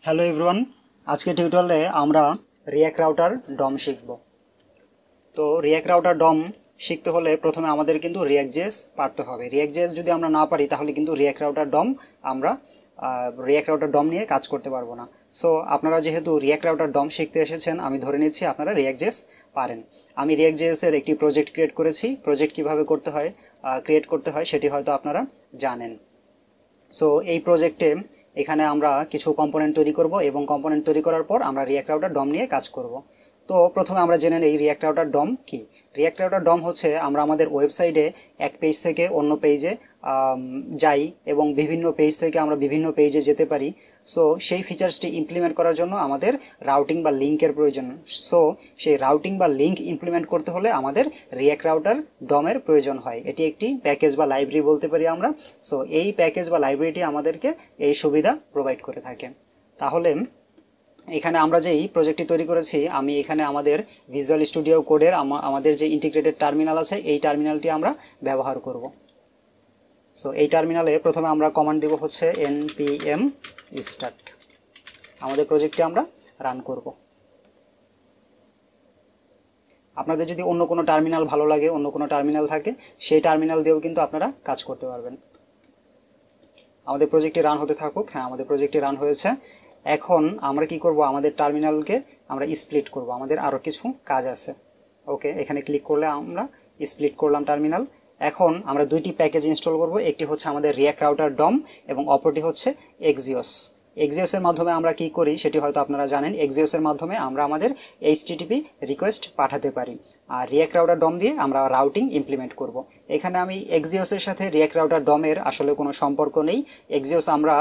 Hello everyone, আজকে টিউটোরিয়ালে আমরা রিঅ্যাক্ট রাউটার ডম শিখব। তো রিঅ্যাক্ট রাউটার ডম শিখতে হলে প্রথমে আমাদের কিন্তু রিঅ্যাক্ট.জেএস পারতে হবে। রিঅ্যাক্ট.জেএস যদি আমরা না পারি তাহলে কিন্তু রিঅ্যাক্ট রাউটার ডম নিয়ে কাজ করতে পারবো না। সো আপনারা যেহেতু রিঅ্যাক্ট রাউটার ডম শিখতে এসেছেন, আমি ধরে নিচ্ছি আপনারা রিঅ্যাক্ট.জেএস পারেন। আমি রিঅ্যাক্ট.জেএসের একটি প্রজেক্ট ক্রিয়েট করেছি। প্রজেক্ট কীভাবে ক্রিয়েট করতে হয় সেটি হয়তো আপনারা জানেন। সো এই প্রজেক্টে এখানে আমরা কিছু কম্পোনেন্ট তৈরি করব এবং কম্পোনেন্ট তৈরি করার পর আমরা রিঅ্যাক্ট রাউটার ডম নিয়ে কাজ করব। তো প্রথমে আমরা জেনে নেই রিঅ্যাক্ট রাউটার ডম কি। রিঅ্যাক্ট রাউটার ডম হচ্ছে আমরা আমাদের ওয়েবসাইটে এক পেজ থেকে অন্য পেজে যাই এবং বিভিন্ন পেজ থেকে আমরা বিভিন্ন পেজে যেতে পারি। সো সেই ফিচার্সটি ইমপ্লিমেন্ট করার জন্য আমাদের রাউটিং বা লিঙ্কের প্রয়োজন। সো সেই রাউটিং বা লিঙ্ক ইমপ্লিমেন্ট করতে হলে আমাদের রিঅ্যাক্ট রাউটার ডমের প্রয়োজন হয়। এটি একটি প্যাকেজ বা লাইব্রেরি বলতে পারি আমরা। সো এই প্যাকেজ বা লাইব্রেরিটি আমাদেরকে এই সুবিধা প্রোভাইড করে থাকে। তাহলে এখানে আমরা যেই প্রজেক্টটি তৈরি করেছি, আমি এখানে আমাদের ভিজুয়াল স্টুডিও কোডের আমাদের যে ইন্টিগ্রেটেড টার্মিনাল আছে এই টার্মিনালটি আমরা ব্যবহার করব। সো এই টার্মিনালে প্রথমে আমরা কমান্ড দেব হচ্ছে npm start। আমাদের প্রজেক্টটি আমরা রান করব। আপনাদের যদি অন্য কোনো টার্মিনাল ভালো লাগে, অন্য কোনো টার্মিনাল থাকে, সেই টার্মিনাল দিয়েও কিন্তু আপনারা কাজ করতে পারবেন। আমাদের প্রজেক্টটি রান হতে থাকুক। হ্যাঁ, আমাদের প্রজেক্টটি রান হয়েছে। এখন আমরা কি করব, আমাদের টার্মিনালকে আমরা স্প্লিট করব। আমাদের আরও কিছু কাজ আছে। ওকে, এখানে ক্লিক করলে আমরা স্প্লিট করলাম টার্মিনাল। এখন আমরা দুইটি প্যাকেজ ইনস্টল করব। একটি হচ্ছে আমাদের রিঅ্যাক্ট রাউটার ডম এবং অপরটি হচ্ছে এক্সিওস। এক্সিওসের মাধ্যমে আমরা কি করি সেটি হয়তো আপনারা জানেন। এক্সিওসের মাধ্যমে আমরা আমাদের HTTP রিকোয়েস্ট পাঠাতে পারি, আর রিঅ্যাক্ট রাউটার ডম দিয়ে আমরা রাউটিং ইমপ্লিমেন্ট করব। এখানে আমি এক্সিওসের সাথে রিঅ্যাক্ট রাউটার ডমের আসলে কোনো সম্পর্ক নেই। এক্সিওস আমরা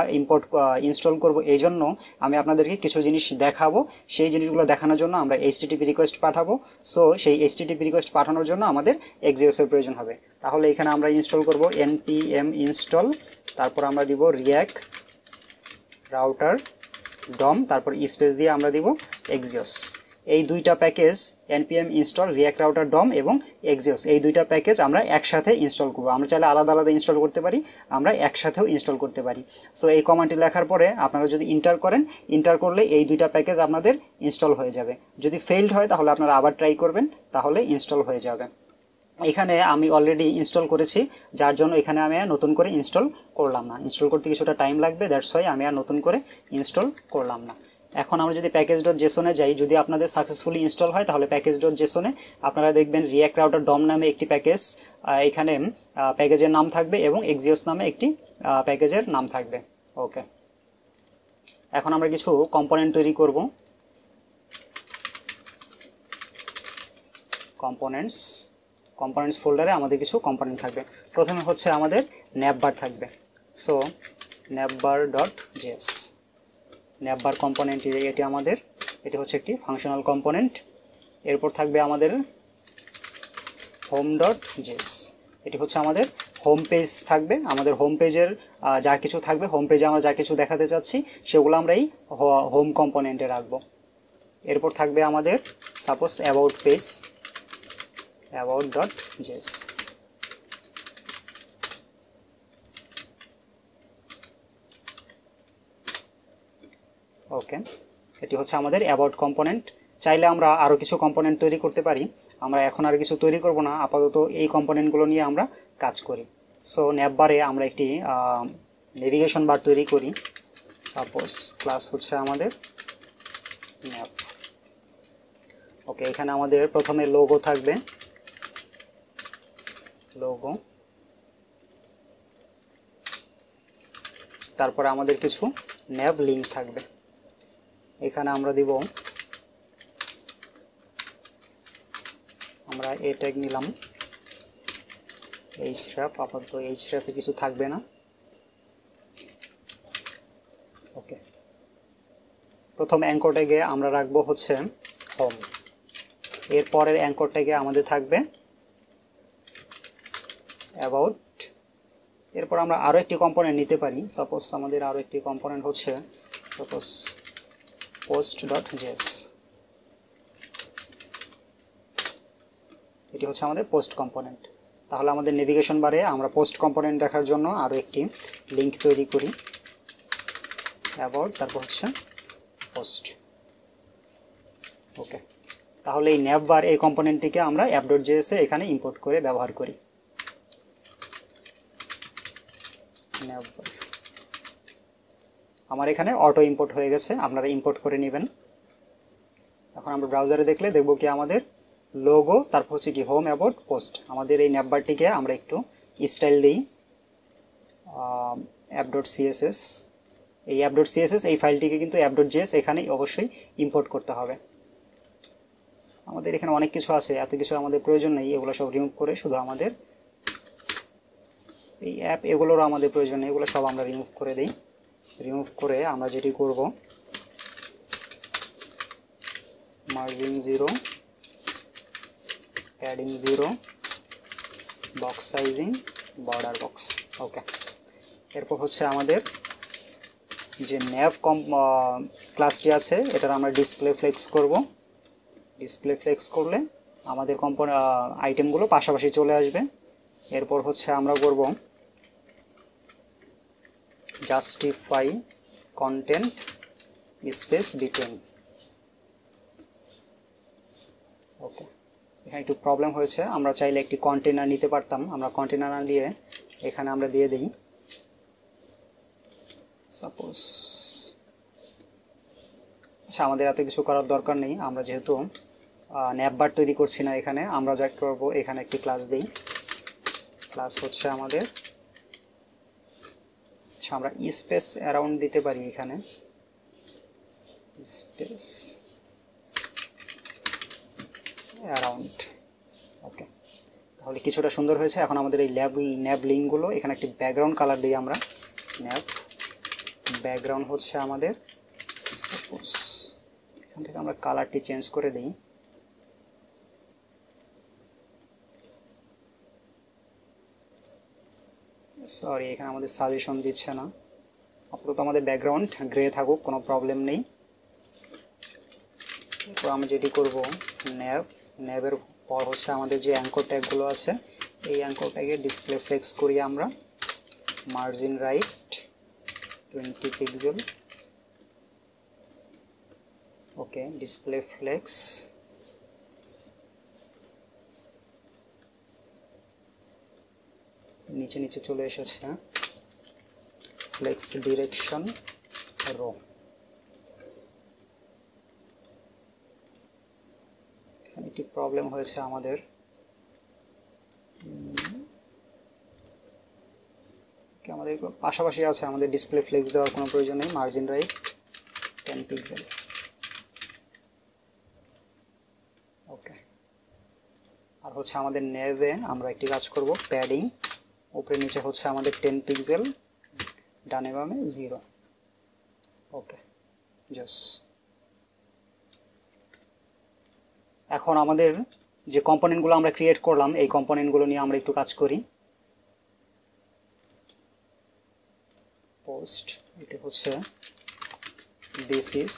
ইনস্টল করব, এই জন্য আমি আপনাদেরকে কিছু জিনিস দেখাবো। সেই জিনিসগুলো দেখানোর জন্য আমরা HTTP রিকোয়েস্ট পাঠাবো। সো সেই HTTP রিকোয়েস্ট পাঠানোর জন্য আমাদের এক্সিওসের প্রয়োজন হবে। তাহলে এখানে আমরা ইনস্টল করব npm install, তারপর আমরা দিব রিঅ্যাক্ট রাউটার ডম, তারপর স্পেস দিয়ে আমরা দিব এক্সিওস। এই দুইটা package npm install React Router DOM এবং এক্সিওস, এই দুইটা প্যাকেজ আমরা একসাথে ইনস্টল করব। আমরা চাইলে আলাদা আলাদা ইনস্টল করতে পারি, আমরা একসাথেও ইনস্টল করতে পারি। সো এই কমান্ডটি লেখার পরে আপনারা যদি ইন্টার করলে এই দুইটা প্যাকেজ আপনাদের ইনস্টল হয়ে যাবে। যদি ফেইল্ড হয় তাহলে আপনারা আবার ট্রাই করবেন, তাহলে ইনস্টল হয়ে যাবে। এখানে আমি অলরেডি ইনস্টল করেছি, যার জন্য এখানে আমি আর নতুন করে ইনস্টল করলাম না। ইনস্টল করতে কিছুটা টাইম লাগবে, দ্যাটস ওয়াই আমি আর নতুন করে ইনস্টল করলাম না। এখন আমরা যদি প্যাকেজ.json-এ যাই, যদি আপনাদের সাকসেসফুলি ইনস্টল হয় তাহলে প্যাকেজ.json-এ আপনারা দেখবেন রিঅ্যাক্ট রাউটার ডম নামে একটি প্যাকেজ, এখানে প্যাকেজের নাম থাকবে এবং এক্সিওস নামে একটি প্যাকেজের নাম থাকবে। ওকে, এখন আমরা কিছু কম্পোনেন্ট তৈরি করব। কম্পোনেন্টস ফোল্ডারে আমাদের কিছু কম্পোনেন্ট থাকবে। প্রথমে হচ্ছে আমাদের navbar থাকবে। সো navbar.js, navbar কম্পোনেন্ট এটি হচ্ছে একটি ফাংশনাল কম্পোনেন্ট। এরপর থাকবে আমাদের home.js, এটি হচ্ছে আমাদের হোম পেজ থাকবে। আমাদের হোম পেজের যা কিছু থাকবে, হোম পেজে আমরা যা কিছু দেখাতে চাচ্ছি সেগুলো আমরা এই হোম কম্পোনেন্টে রাখবো। এরপর থাকবে আমাদের সাপোজ অ্যাবাউট পেজ, about.js। ওকে, এটি হচ্ছে আমাদের অ্যাবাউট কম্পোনেন্ট। চাইলে আমরা আরও কিছু কম্পোনেন্ট তৈরি করতে পারি। আমরা এখন আর কিছু তৈরি করব না, আপাতত এই কম্পোনেন্টগুলো নিয়ে আমরা কাজ করি। সো ন্যাভবারে আমরা একটি নেভিগেশন বার তৈরি করি। সাপোজ ক্লাস হচ্ছে আমাদের ন্যাভ। ওকে, এখানে আমাদের প্রথমে লোগো থাকবে, তারপরে আমাদের কিছু ন্যাভ লিঙ্ক থাকবে। এখানে আমরা দিব, আমরা এ ট্যাগ নিলাম href, আপাতত href-এ কিছু থাকবে না। ওকে, প্রথম অ্যাঙ্কর ট্যাগে আমরা রাখবো হচ্ছে হোম। এরপরের অ্যাঙ্কর ট্যাগে আমাদের থাকবে অ্যাবাউট। এরপর আমরা আরও একটি কম্পোনেন্ট নিতে পারি। সাপোজ আমাদের আরও একটি কম্পোনেন্ট হচ্ছে সাপোজ post.js, এটি হচ্ছে আমাদের পোস্ট কম্পোনেন্ট। তাহলে আমাদের নেভিগেশন বারে আমরা পোস্ট কম্পোনেন্ট দেখার জন্য আরও একটি লিঙ্ক তৈরি করি, অ্যাবাউট, তারপর হচ্ছে পোস্ট। ওকে, তাহলে এই ন্যাভবার এই কম্পোনেন্টটিকে আমরা app.js এ এখানে ইম্পোর্ট করে ব্যবহার করি। ন্যাভবার আমার এখানে অটো ইম্পোর্ট হয়ে গেছে, আপনারা ইম্পোর্ট করে নেবেন। এখন আমরা ব্রাউজারে দেখলে দেখব কি আমাদের লোগো, তারপর হচ্ছে কি হোম, অ্যাবাউট, পোস্ট। আমাদের এই ন্যাভবারটিকে আমরা একটু স্টাইল দিই, app.css। এই app.css এই ফাইলটিকে কিন্তু app.js এখানে অবশ্যই ইম্পোর্ট করতে হবে। আমাদের এখানে অনেক কিছু আছে, এত কিছু আমাদের প্রয়োজন নেই, এগুলো সব রিমুভ করে শুধু আমাদের এই অ্যাপ এগুলোরও আমাদের প্রয়োজন নেই, এগুলো সব আমরা রিমুভ করে দিই। রিমুভ করে আমরা যেটি করব, margin 0, padding 0, box sizing, border box. Okay, এরপর হচ্ছে আমাদের যে ন্যাভ ক্লাসটি আছে এটার আমরা ডিসপ্লে ফ্লেক্স করব। ডিসপ্লে ফ্লেক্স করলে আমাদের আইটেমগুলো পাশাপাশি চলে আসবে। এরপর হচ্ছে আমরা করব জাস্টিফাই কন্টেন্ট স্পেস বিটুইন। ওকে, এখানে একটু প্রবলেম হয়েছে, আমরা চাইলে একটি কন্টেনার নিতে পারতাম, আমরা কন্টেনার না দিয়ে এখানে আমরা দিয়ে দিই সাপোজ। আচ্ছা, আমাদের এত কিছু করার দরকার নেই, আমরা যেহেতু ন্যাভবার তৈরি করছি না, এখানে আমরা যা করব এখানে একটি ক্লাস দিই। ক্লাস হচ্ছে আমাদের, আচ্ছা আমরা স্পেস অ্যারাউন্ড দিতে পারি এখানে, স্পেস অ্যারাউন্ড। ওকে, তাহলে কিছুটা সুন্দর হয়েছে। এখন আমাদের এই ন্যাভ লিঙ্কগুলো এখানে একটি ব্যাকগ্রাউন্ড কালার দিই আমরা। ন্যাভ ব্যাকগ্রাউন্ড হচ্ছে আমাদের, সাপোজ এখান থেকে আমরা কালারটি চেঞ্জ করে দিই। সরি, এখানে আমাদের সাজেশন দিচ্ছে না, আপাতত আমাদের ব্যাকগ্রাউন্ড গ্রে থাকুক, কোনো প্রবলেম নেই। এরপর আমরা যেটি করব, ন্যাভের পর হচ্ছে আমাদের যে অ্যাঙ্কর ট্যাগগুলো আছে, এই অ্যাঙ্কর ট্যাগে ডিসপ্লে ফ্লেক্স করি আমরা। Margin right 20 pixel. Okay, display flex, নিচে নিচে চলে এসেছে। Flex direction row. এখানে একটি প্রবলেম হয়েছে আমাদের, আমাদের পাশাপাশি আছে, আমাদের ডিসপ্লে ফ্লেক্স দেওয়ার কোনো প্রয়োজন নেই। Margin right 10 pixel. ওকে, আর হচ্ছে আমাদের নেভে আমরা একটি কাজ করব, প্যাডিং উপরে নিচে হচ্ছে আমাদের 10 পিক্সেল, ডানে বামে 0। ওকে, জাস্ট এখন আমাদের যে কম্পোনেন্টগুলো আমরা ক্রিয়েট করলাম এই কম্পোনেন্টগুলো নিয়ে আমরা একটু কাজ করি। পোস্ট, এটা হচ্ছে this is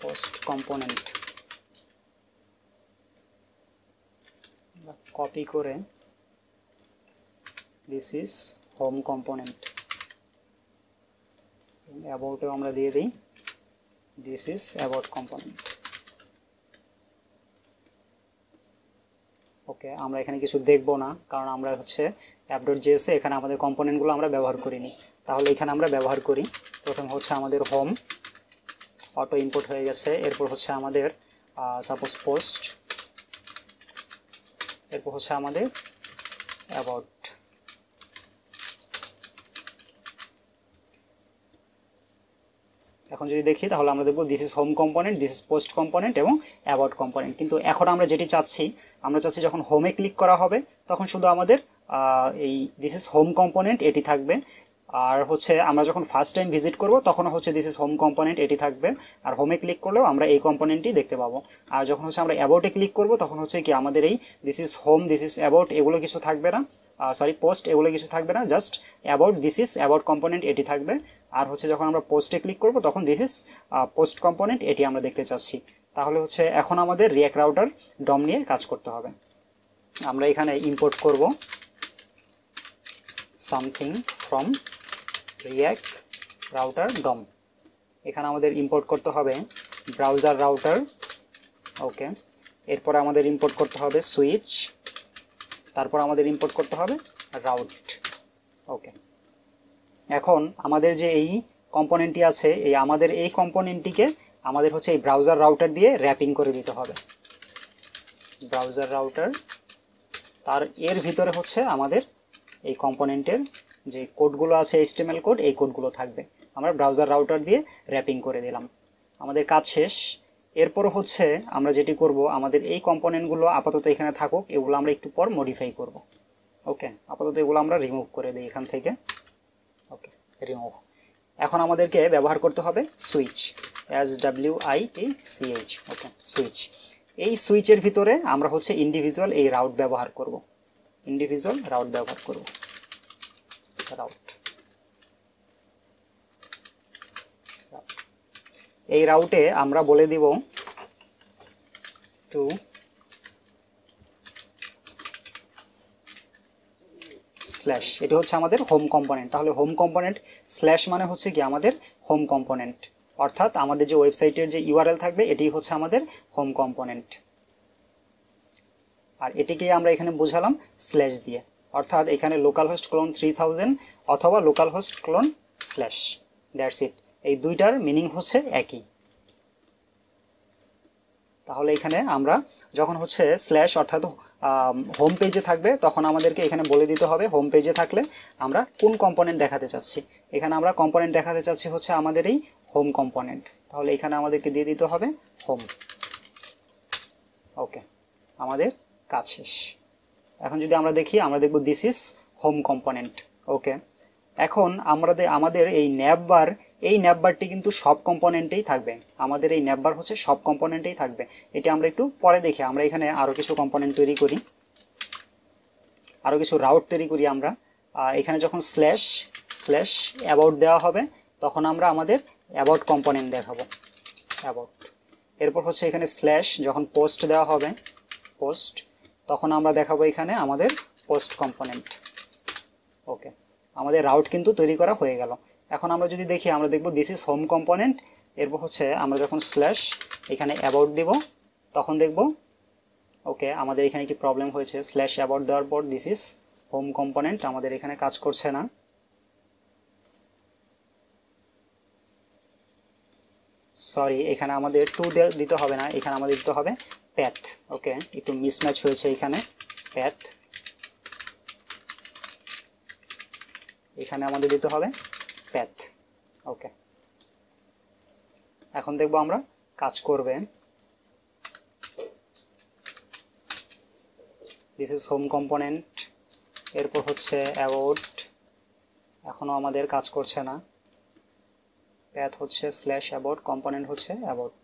post component. Copy করে দিস ইজ হোম কম্পোনেন্ট। অ্যাবাউটেও আমরা দিয়ে দিই দিস ইজ অ্যাবাউট কম্পোনেন্ট। ওকে, আমরা এখানে কিছু দেখব না, কারণ আমরা হচ্ছে app.js এ এখানে আমাদের কম্পোনেন্টগুলো আমরা ব্যবহার করিনি। তাহলে এখানে আমরা ব্যবহার করি। প্রথম হচ্ছে আমাদের হোম, অটো ইম্পোর্ট হয়ে গেছে। এরপর হচ্ছে আমাদের সাপোজ পোস্ট, এরপর হচ্ছে আমাদের অ্যাবাউট। এখন যদি দেখি তাহলে আমরা দেখব this is home component, this is post component এবং অ্যাবাউট কম্পোনেন্ট। কিন্তু এখন আমরা যেটি চাচ্ছি, আমরা চাচ্ছি যখন হোমে ক্লিক করা হবে তখন শুধু আমাদের এই দিস ইজ হোম কম্পোনেন্ট এটি থাকবে। আর হচ্ছে আমরা যখন ফার্স্ট টাইম ভিজিট করব তখনও হচ্ছে দিস ইজ হোম কম্পোনেন্ট এটি থাকবে। আর হোমে ক্লিক করলেও আমরা এই কম্পোনেন্টই দেখতে পাবো। আর যখন হচ্ছে আমরা অ্যাবাউটে ক্লিক করব তখন হচ্ছে কি আমাদের এই this is home, this is about এগুলো কিছু থাকবে না, সরি পোস্ট এগুলো কিছু থাকবে না, just about, this is about component এটি থাকবে। আর হচ্ছে যখন আমরা পোস্টে ক্লিক করব তখন দিস ইজ পোস্ট কম্পোনেন্ট এটি আমরা দেখতে চাচ্ছি। তাহলে হচ্ছে এখন আমাদের রিঅ্যাক্ট রাউটার ডম নিয়ে কাজ করতে হবে। আমরা এখানে ইম্পোর্ট করব সামথিং ফ্রম রিঅ্যাক্ট রাউটার ডম। এখানে আমাদের ইম্পোর্ট করতে হবে ব্রাউজার রাউটার। ওকে, এরপরে আমাদের ইম্পোর্ট করতে হবে সুইচ, তারপর আমাদের ইম্পোর্ট করতে হবে রাউট। ওকে, এখন আমাদের যে এই কম্পোনেন্টটি আছে, আমাদের এই কম্পোনেন্টটিকে আমাদের হচ্ছে এই ব্রাউজার রাউটার দিয়ে র্যাপিং করে দিতে হবে। ব্রাউজার রাউটার, তার এর ভিতরে হচ্ছে আমাদের এই কম্পোনেন্টের যে কোডগুলো আছে HTML কোড, এই কোডগুলো থাকবে। আমরা ব্রাউজার রাউটার দিয়ে র্যাপিং করে দিলাম, আমাদের কাজ শেষ। এরপর হচ্ছে আমরা যেটি করব, আমাদের এই কম্পোনেন্টগুলো আপাতত এখানে থাকুক, এগুলো আমরা একটু পর মডিফাই করব। ওকে, আপাতত এগুলো আমরা রিমুভ করে দিই এখান থেকে। ওকে, রিমুভ। এখন আমাদেরকে ব্যবহার করতে হবে সুইচ, SWITCH। ওকে, সুইচ। এই সুইচের ভিতরে আমরা হচ্ছে ইন্ডিভিজুয়াল এই রাউট ব্যবহার করব, ইন্ডিভিজুয়াল রাউট ব্যবহার করব। রাউট, এই রাউটে আমরা বলে দিব টু স্ল্যাশ, এটি হচ্ছে আমাদের হোম কম্পোনেন্ট। তাহলে হোম কম্পোনেন্ট স্ল্যাশ মানে হচ্ছে কি আমাদের হোম কম্পোনেন্ট, অর্থাৎ আমাদের যে ওয়েবসাইটের যে URL থাকবে এটি হচ্ছে আমাদের হোম কম্পোনেন্ট। আর এটিকেই আমরা এখানে বোঝালাম স্ল্যাশ দিয়ে, অর্থাৎ এখানে localhost:3000 অথবা localhost:/ দ্যাটস ইট। এই দুইটার মিনিং হচ্ছে একই। তাহলে এখানে আমরা যখন হচ্ছে স্ল্যাশ অর্থাৎ হোম পেজে থাকবে, তখন আমাদেরকে এখানে বলে দিতে হবে হোম পেজে থাকলে আমরা কোন কম্পোনেন্ট দেখাতে চাচ্ছি। এখানে আমরা কম্পোনেন্ট দেখাতে চাচ্ছি হচ্ছে আমাদের এই হোম কম্পোনেন্ট, তাহলে এখানে আমাদেরকে দিয়ে দিতে হবে হোম। ওকে, আমাদের কাজ শেষ। এখন যদি আমরা দেখি, আমরা দেখব দিস ইজ হোম কম্পোনেন্ট। ওকে, এখন আমাদের এই ন্যাভবার, এই ন্যাভবারটি কিন্তু সব কম্পোনেন্টেই থাকবে। আমাদের এই ন্যাভবার হচ্ছে সব কম্পোনেন্টেই থাকবে। এটি আমরা একটু পরে দেখি। আমরা এখানে আরও কিছু কম্পোনেন্ট তৈরি করি, আরও কিছু রাউট তৈরি করি। আমরা এখানে যখন স্ল্যাশ অ্যাবাউট দেওয়া হবে, তখন আমরা আমাদের অ্যাবাউট কম্পোনেন্ট দেখাবো, অ্যাবাউট। এরপর হচ্ছে এখানে স্ল্যাশ যখন পোস্ট দেওয়া হবে, পোস্ট, তখন আমরা দেখাবো এখানে আমাদের পোস্ট কম্পোনেন্ট। ওকে, আমাদের রাউট কিন্তু তৈরি করা হয়ে গেল। এখন আমরা যদি দেখি, আমরা দেখব দিস ইজ হোম কম্পোনেন্ট। এরপর হচ্ছে আমরা যখন স্ল্যাশ এখানে অ্যাবাউট দিব, তখন দেখব ওকে আমাদের এখানে একটি প্রবলেম হয়েছে। স্ল্যাশ অ্যাবাউট দেওয়ার পর দিস ইজ হোম কম্পোনেন্ট আমাদের এখানে কাজ করছে না। সরি, এখানে আমাদের টু দিতে হবে না, এখানে আমাদের দিতে হবে প্যাথ। ওকে, একটু মিসম্যাচ হয়েছে এখানে, প্যাথ এখানে আমাদের দিতে হবে প্যাথ। ওকে, এখন দেখব আমরা কাজ করবে। দিস ইজ হোম কম্পোনেন্ট, এরপর হচ্ছে অ্যাবাউট, এখনও আমাদের কাজ করছে না। প্যাথ হচ্ছে স্ল্যাশ অ্যাবাউট, কম্পোনেন্ট হচ্ছে অ্যাবাউট।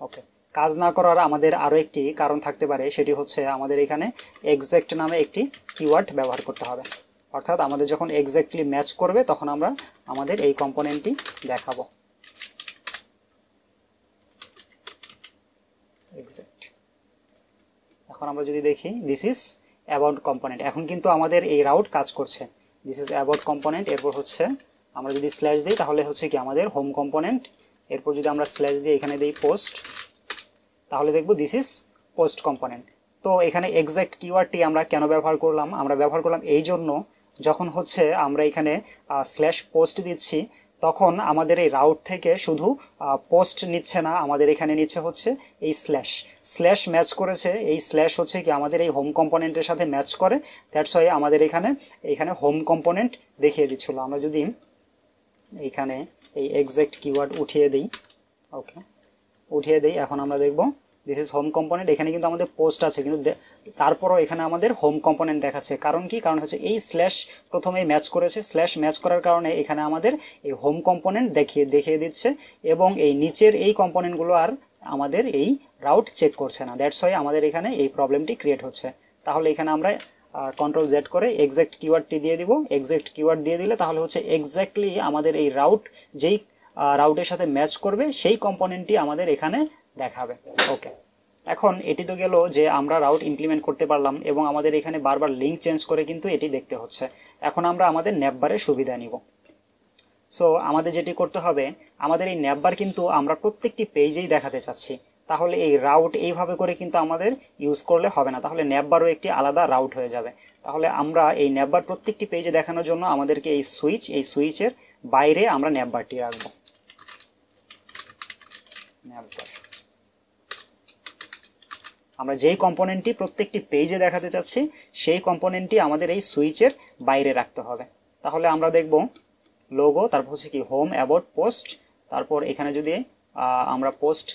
ওকে, কাজ না করার আমাদের আরও একটি কারণ থাকতে পারে, সেটি হচ্ছে আমাদের এখানে এক্সাক্ট নামে একটি কিওয়ার্ড ব্যবহার করতে হবে। অর্থাৎ আমাদের যখন এক্স্যাক্টলি ম্যাচ করবে, তখন আমরা আমাদের এই কম্পোনেন্টটি দেখাবো। এক্সাক্ট। এখন আমরা যদি দেখি, দিস ইজ অ্যাবাউট কম্পোনেন্ট, এখন কিন্তু আমাদের এই রাউট কাজ করছে। দিস ইজ অ্যাবাউট কম্পোনেন্ট, এরপর হচ্ছে আমরা যদি স্ল্যাশ দিই, তাহলে হচ্ছে কি আমাদের হোম কম্পোনেন্ট। এরপর যদি আমরা স্ল্যাশ দিয়ে এখানে দিই পোস্ট, তাহলে দেখব দিস ইজ পোস্ট কম্পোনেন্ট। তো এখানে এক্সাক্ট কিওয়ার্ডটি আমরা কেন ব্যবহার করলাম? আমরা ব্যবহার করলাম এই জন্য, যখন হচ্ছে আমরা এখানে স্ল্যাশ পোস্ট দিচ্ছি, তখন আমাদের এই রাউট থেকে শুধু পোস্ট নিচ্ছে না, আমাদের এখানে নিচ্ছে হচ্ছে এই স্ল্যাশ ম্যাচ করেছে। এই স্ল্যাশ হচ্ছে কি আমাদের এই হোম কম্পোনেন্টের সাথে ম্যাচ করে, দ্যাটস ওয়াই আমাদের এখানে হোম কম্পোনেন্ট দেখিয়ে দিচ্ছিল। আমরা যদি এইখানে এই এক্সাক্ট কিওয়ার্ড উঠিয়ে দিই, ওকে উঠিয়ে দিই, এখন আমরা দেখব দিস ইজ হোম কম্পোনেন্ট। এখানে কিন্তু আমাদের পোস্ট আছে, কিন্তু তারপরও এখানে আমাদের হোম কম্পোনেন্ট দেখাচ্ছে। কারণ কি? কারণ হচ্ছে এই স্ল্যাশ প্রথমেই ম্যাচ করেছে, স্ল্যাশ ম্যাচ করার কারণে এখানে আমাদের এই হোম কম্পোনেন্ট দেখিয়ে দিচ্ছে, এবং এই নিচের এই কম্পোনেন্টগুলো আর আমাদের এই রাউট চেক করছে না। দ্যাটস ওয়াই আমাদের এখানে এই প্রবলেমটি ক্রিয়েট হচ্ছে। তাহলে এখানে আমরা কন্ট্রোল জেড করে এক্সাক্ট কিওয়ার্ডটি দিয়ে দিব। এক্সাক্ট কিওয়ার্ড দিয়ে দিলে তাহলে হচ্ছে এক্স্যাক্টলি আমাদের এই রাউট যেই রাউটের সাথে ম্যাচ করবে সেই কম্পোনেন্টটি আমাদের এখানে দেখাবে। ওকে, এখন এটি তো গেল যে আমরা রাউট ইমপ্লিমেন্ট করতে পারলাম, এবং আমাদের এখানে বারবার লিঙ্ক চেঞ্জ করে কিন্তু এটি দেখতে হচ্ছে। এখন আমরা আমাদের ন্যাভবারের সুবিধা নিব। সো আমাদের যেটি করতে হবে, আমাদের এই ন্যাপবার কিন্তু আমরা প্রত্যেকটি পেজেই দেখাতে চাচ্ছি, তাহলে এই রাউট এইভাবে করে কিন্তু আমাদের ইউজ করলে হবে না, তাহলে ন্যাপবারও একটি আলাদা রাউট হয়ে যাবে। তাহলে আমরা এই ন্যাপবার প্রত্যেকটি পেজে দেখানোর জন্য আমাদেরকে এই সুইচের বাইরে আমরা ন্যাপবারটি রাখবো। ন্যাপবার আমরা যেই কম্পোনেন্টটি প্রত্যেকটি পেজে দেখাতে চাচ্ছি সেই কম্পোনেন্টটি আমাদের এই সুইচের বাইরে রাখতে হবে। তাহলে আমরা দেখব লোগো, তারপর হচ্ছে কি হোম, অ্যাবাউট, পোস্ট, তারপর এখানে যদি আমরা পোস্ট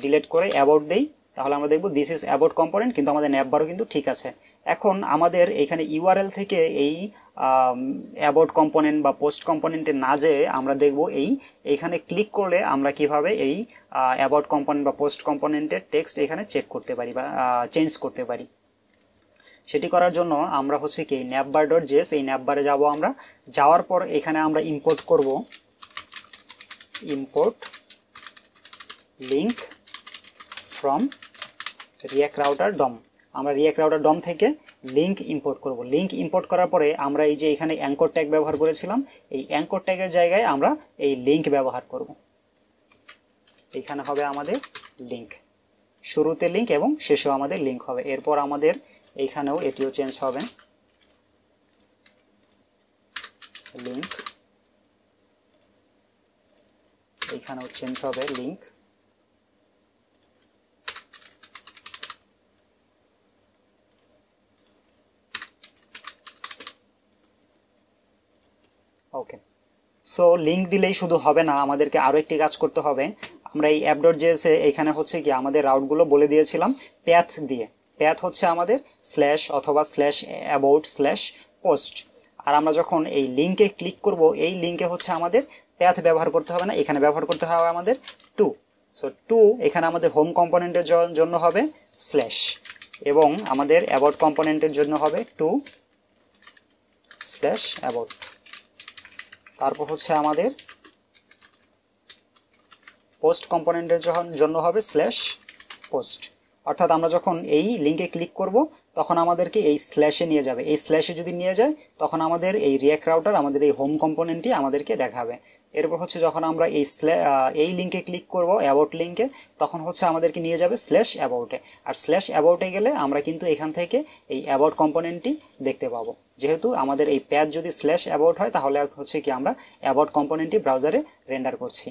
ডিলিট করে অ্যাবাউট দেই তাহলে আমরা দেখব দিস ইজ অ্যাবাউট কম্পোনেন্ট, কিন্তু আমাদের ন্যাপবারও কিন্তু ঠিক আছে। এখন আমাদের এখানে ইউআরএল থেকে এই অ্যাবাউট কম্পোনেন্ট বা পোস্ট কম্পোনেন্টে না যেয়ে আমরা দেখব এইখানে ক্লিক করলে আমরা কিভাবে এই অ্যাবাউট কম্পোনেন্ট বা পোস্ট কম্পোনেন্টের টেক্সট এখানে চেক করতে পারি বা চেঞ্জ করতে পারি। সেটি করার জন্য আমরা হচ্ছে কি navbar.js, এই ন্যাপবারে যাব। আমরা যাওয়ার পর এখানে আমরা ইম্পোর্ট করব import link from React Router DOM। আমরা React Router DOM থেকে লিঙ্ক ইম্পোর্ট করব। লিঙ্ক ইম্পোর্ট করার পরে আমরা এই যে এখানে অ্যাঙ্কর ট্যাগ ব্যবহার করেছিলাম, এই অ্যাঙ্কর ট্যাগের জায়গায় আমরা এই লিঙ্ক ব্যবহার করব। এখানে হবে আমাদের লিঙ্ক, শুরুতে লিঙ্ক এবং শেষেও আমাদের লিঙ্ক হবে। এরপর আমাদের এইখানেও এটিও চেঞ্জ হবে, লিঙ্ক, এইখানেও চেঞ্জ হবে লিঙ্ক। ওকে, সো লিঙ্ক দিলেই শুধু হবে না, আমাদেরকে আরও একটি কাজ করতে হবে। আমরা এই app.js এ এখানে হচ্ছে কি আমাদের রাউটগুলো বলে দিয়েছিলাম প্যাথ দিয়ে। প্যাথ হচ্ছে আমাদের স্ল্যাশ অথবা /about/post। আর আমরা যখন এই লিঙ্কে ক্লিক করব, এই লিঙ্কে হচ্ছে আমাদের প্যাথ ব্যবহার করতে হবে না, এখানে ব্যবহার করতে হবে আমাদের টু। সো টু এখানে আমাদের হোম কম্পোনেন্টের জন্য হবে স্ল্যাশ, এবং আমাদের অ্যাবাউট কম্পোনেন্টের জন্য হবে টু/about। তারপর হচ্ছে আমাদের পোস্ট কম্পোনেন্টের জন্য হবে /post। অর্থাৎ আমরা যখন এই লিঙ্কে ক্লিক করব তখন আমাদেরকে এই স্ল্যাশে নিয়ে যাবে। এই স্ল্যাশে যদি নিয়ে যায় তখন আমাদের এই React Router আমাদের এই হোম কম্পোনেন্টটি আমাদেরকে দেখাবে। এরপর হচ্ছে যখন আমরা এই লিঙ্কে ক্লিক করব অ্যাবাউট লিঙ্কে, তখন হচ্ছে আমাদেরকে নিয়ে যাবে /about-এ। আর /about-এ গেলে আমরা কিন্তু এখান থেকে এই অ্যাবাউট কম্পোনেন্টটি দেখতে পাবো। যেহেতু আমাদের এই প্যাথ যদি /about হয় তাহলে হচ্ছে কি আমরা অ্যাবাউট কম্পোনেন্টটি ব্রাউজারে রেন্ডার করছি।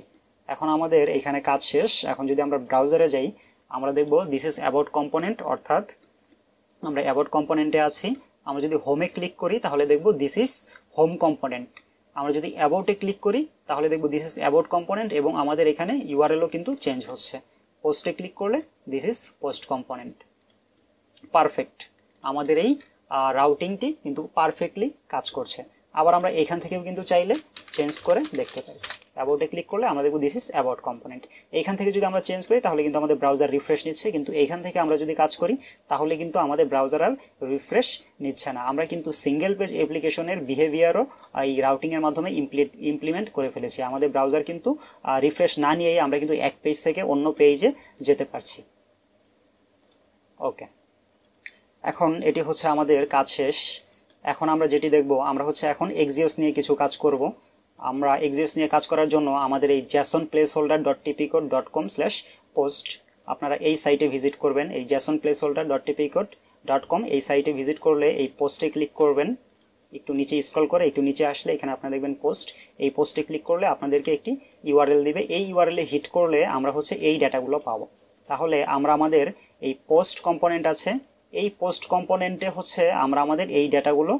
এখন আমাদের এখানে কাজ শেষ। এখন যদি আমরা ব্রাউজারে যাই আমরা দেখব দিস ইজ অ্যাবাউট কম্পোনেন্ট, অর্থাৎ আমরা অ্যাবাউট কম্পোনেন্টে আছি। আমরা যদি হোমে ক্লিক করি তাহলে দেখব দিস ইজ হোম কম্পোনেন্ট। আমরা যদি অ্যাবাউটে ক্লিক করি তাহলে দেখব দিস ইজ অ্যাবাউট কম্পোনেন্ট, এবং আমাদের এখানে ইউআরএলও কিন্তু চেঞ্জ হচ্ছে। পোস্টে ক্লিক করলে this is post component. Perfect, আমাদের এই রাউটিংটি কিন্তু পারফেক্টলি কাজ করছে। আবার আমরা এখান থেকেও কিন্তু চাইলে চেঞ্জ করে দেখতে পাই। অ্যাবাউটে ক্লিক করলে আমরা দেখব দিস ইজ অ্যাবাউট কম্পোনেন্ট। এইখান থেকে যদি আমরা চেঞ্জ করি তাহলে কিন্তু আমাদের ব্রাউজার রিফ্রেশ নিচ্ছে, কিন্তু এইখান থেকে আমরা যদি কাজ করি তাহলে কিন্তু আমাদের ব্রাউজার আর রিফ্রেশ নিচ্ছে না। আমরা কিন্তু সিঙ্গেল পেজ অ্যাপ্লিকেশনের বিহেভিয়ারও এই রাউটিংয়ের মাধ্যমে ইমপ্লিমেন্ট করে ফেলেছি। আমাদের ব্রাউজার কিন্তু রিফ্রেশ না নিয়েই আমরা কিন্তু এক পেজ থেকে অন্য পেজে যেতে পারছি। ওকে, এখন এটি হচ্ছে আমাদের কাজ শেষ। এখন আমরা যেটি দেখব, আমরা হচ্ছে এখন এক্সিওস নিয়ে কিছু কাজ করব। আমরা এক্সিওস নিয়ে কাজ করার জন্য আমাদের এই jasonplaceholder.tpcode.com/post আপনারা এই সাইটে ভিজিট করবেন। এই jasonplaceholder.tpcode.com এই সাইটে ভিজিট করলে এই পোস্টে ক্লিক করবেন। একটু নিচে স্ক্রল করে একটু নিচে আসলে এখানে আপনারা দেখবেন পোস্ট। এই পোস্টে ক্লিক করলে আপনাদেরকে একটি ইউআরএল দিবে। এই ইউআরএলে হিট করলে আমরা হচ্ছে এই ডাটাগুলো পাবো। তাহলে আমরা আমাদের এই পোস্ট কম্পোনেন্ট আছে, এই পোস্ট কম্পোনেন্টে হচ্ছে আমরা আমাদের এই ডাটাগুলো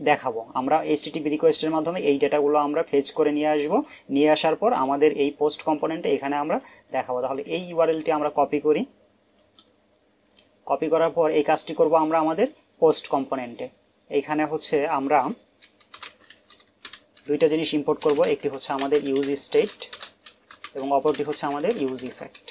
দেখাবো। আমরা HTTP রিকোয়েস্টের মাধ্যমে এই ডাটাগুলো আমরা ফেচ করে নিয়ে আসবো। নিয়ে আসার পর আমাদের এই পোস্ট কম্পোনেন্টে এখানে আমরা দেখাবো। তাহলে এই ইউআরএলটি আমরা কপি করি। কপি করার পর এই কাজটি করব আমরা আমাদের পোস্ট কম্পোনেন্টে। এইখানে হচ্ছে আমরা দুইটা জিনিস ইম্পোর্ট করব, একটি হচ্ছে আমাদের ইউজ স্টেট এবং অপরটি হচ্ছে আমাদের ইউজ ইফেক্ট।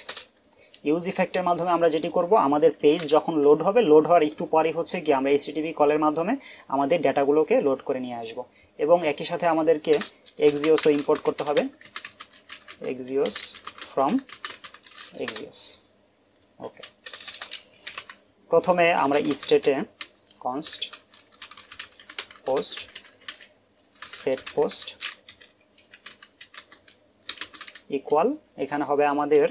ইউজ ইফেক্টের মাধ্যমে আমরা যেটি করব, আমাদের পেজ যখন লোড হবে, লোড হওয়ার একটু পরেই হচ্ছে কি আমরা HTTP কলের মাধ্যমে আমাদের ডেটাগুলোকে লোড করে নিয়ে আসব। এবং একই সাথে আমাদেরকে এক্সিওসও ইম্পোর্ট করতে হবে, এক্সিওস ফ্রম এক্সিওস। ওকে, প্রথমে আমরা স্টেটে const post set post equal এখানে হবে আমাদের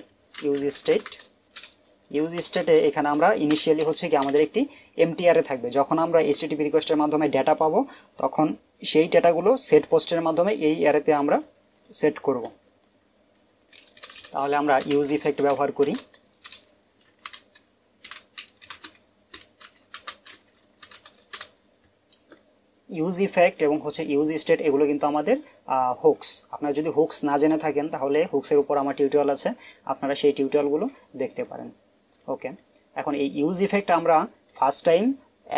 ইউজ স্টেটে এখানে আমরা ইনিশিয়ালি হচ্ছে কি আমাদের একটি এমটি অ্যারে থাকবে। যখন আমরা এইচটিটিপি রিকোয়েস্টের মাধ্যমে ডেটা পাবো তখন সেই ডেটাগুলো সেট পোস্টের মাধ্যমে এই অ্যারেতে আমরা সেট করব। তাহলে আমরা ইউজ ইফেক্ট ব্যবহার করি। ইউজ ইফেক্ট এবং হচ্ছে ইউজ স্টেট এগুলো কিন্তু আমাদের হুকস। আপনারা যদি হুকস না জেনে থাকেন তাহলে হুকসের উপর আমার টিউটোরিয়াল আছে, আপনারা সেই টিউটোরিয়ালগুলো দেখতে পারেন। ওকে, এখন এই ইউজ ইফেক্ট আমরা ফার্স্ট টাইম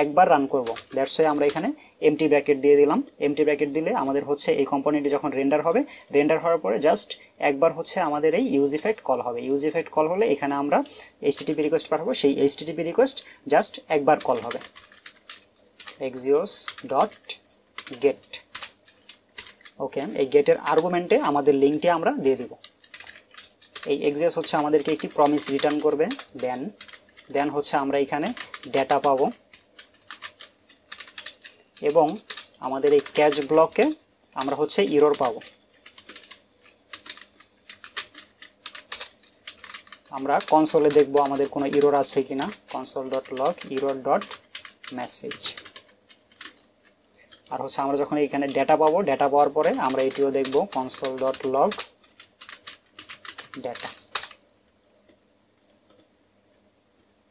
একবার রান করব, দ্যাটস ওয়াই আমরা এখানে এমটি ব্র্যাকেট দিয়ে দিলাম। এমটি ব্র্যাকেট দিলে আমাদের হচ্ছে এই কম্পোনেন্টটি যখন রেন্ডার হবে, রেন্ডার হওয়ার পরে জাস্ট একবার হচ্ছে আমাদের এই ইউজ ইফেক্ট কল হবে। ইউজ ইফেক্ট কল হলে এখানে আমরা এইচটিটিপি রিকোয়েস্ট পাঠাবো, সেই এইচটিটিপি রিকোয়েস্ট জাস্ট একবার কল হবে, এক্সিওস ডট গেট। ওকে, এই গেটের আর্গুমেন্টে আমাদের লিঙ্কটি আমরা দিয়ে দিব। এই এক্সিওস হচ্ছে আমাদেরকে একটি প্রমিস রিটার্ন করবে, দেন হচ্ছে আমরা এখানে ডেটা পাবো এবং আমাদের এই ক্যাচ ব্লকে আমরা হচ্ছে ইরর পাবো। আমরা কনসোলে দেখব আমাদের কোনো ইরর আছে কিনা, console dot log error dot message. আর হচ্ছে আমরা যখন এখানে ডেটা পাবো, ডেটা পাওয়ার পরে আমরা এটিও দেখব কনসোল ডট লগ ডেটা।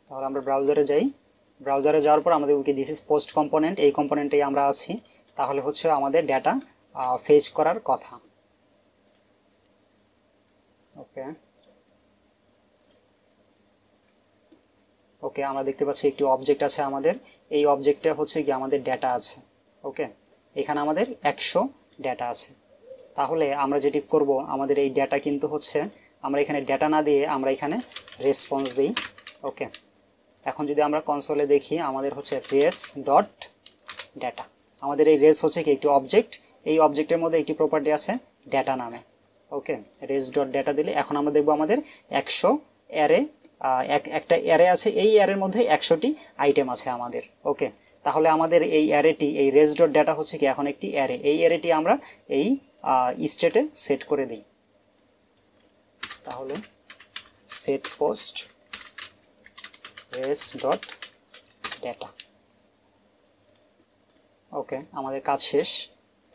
তাহলে আমরা ব্রাউজারে যাই, ব্রাউজারে যাওয়ার পর আমাদের কি দিস ইজ পোস্ট কম্পোনেন্ট, এই কম্পোনেন্টেই আমরা আছি। তাহলে হচ্ছে আমাদের ডেটা ফেচ করার কথা। ওকে ওকে, আমরা দেখতে পাচ্ছি একটি অবজেক্ট আছে আমাদের, এই অবজেক্টে হচ্ছে কি আমাদের ডেটা আছে। ওকে, এখানে আমাদের 100 ডেটা আছে। তাহলে আমরা যেটি করব, আমাদের এই ডেটা কিন্তু হচ্ছে আমরা এখানে ডেটা না দিয়ে আমরা এখানে রেসপন্স দিই। ওকে, এখন যদি আমরা কনসোলে দেখি আমাদের হচ্ছে রেস ডট ডেটা। আমাদের এই রেস হচ্ছে কি একটি অবজেক্ট, এই অবজেক্টের মধ্যে একটি প্রপার্টি আছে ডেটা নামে। ওকে, রেস ডট ডেটা দিলে এখন আমরা দেখব আমাদের 100 অ্যারে, একটা অ্যারে আছে, এই অ্যারের মধ্যে 100টি আইটেম আছে আমাদের। ওকে, তাহলে আমাদের এই অ্যারেটি, এই রেস ডট ডেটা হচ্ছে কি এখন একটি অ্যারে, এই অ্যারেটি আমরা এই স্টেটে সেট করে দিই। তাহলে set post res dot data. Okay, আমাদের কাজ শেষ।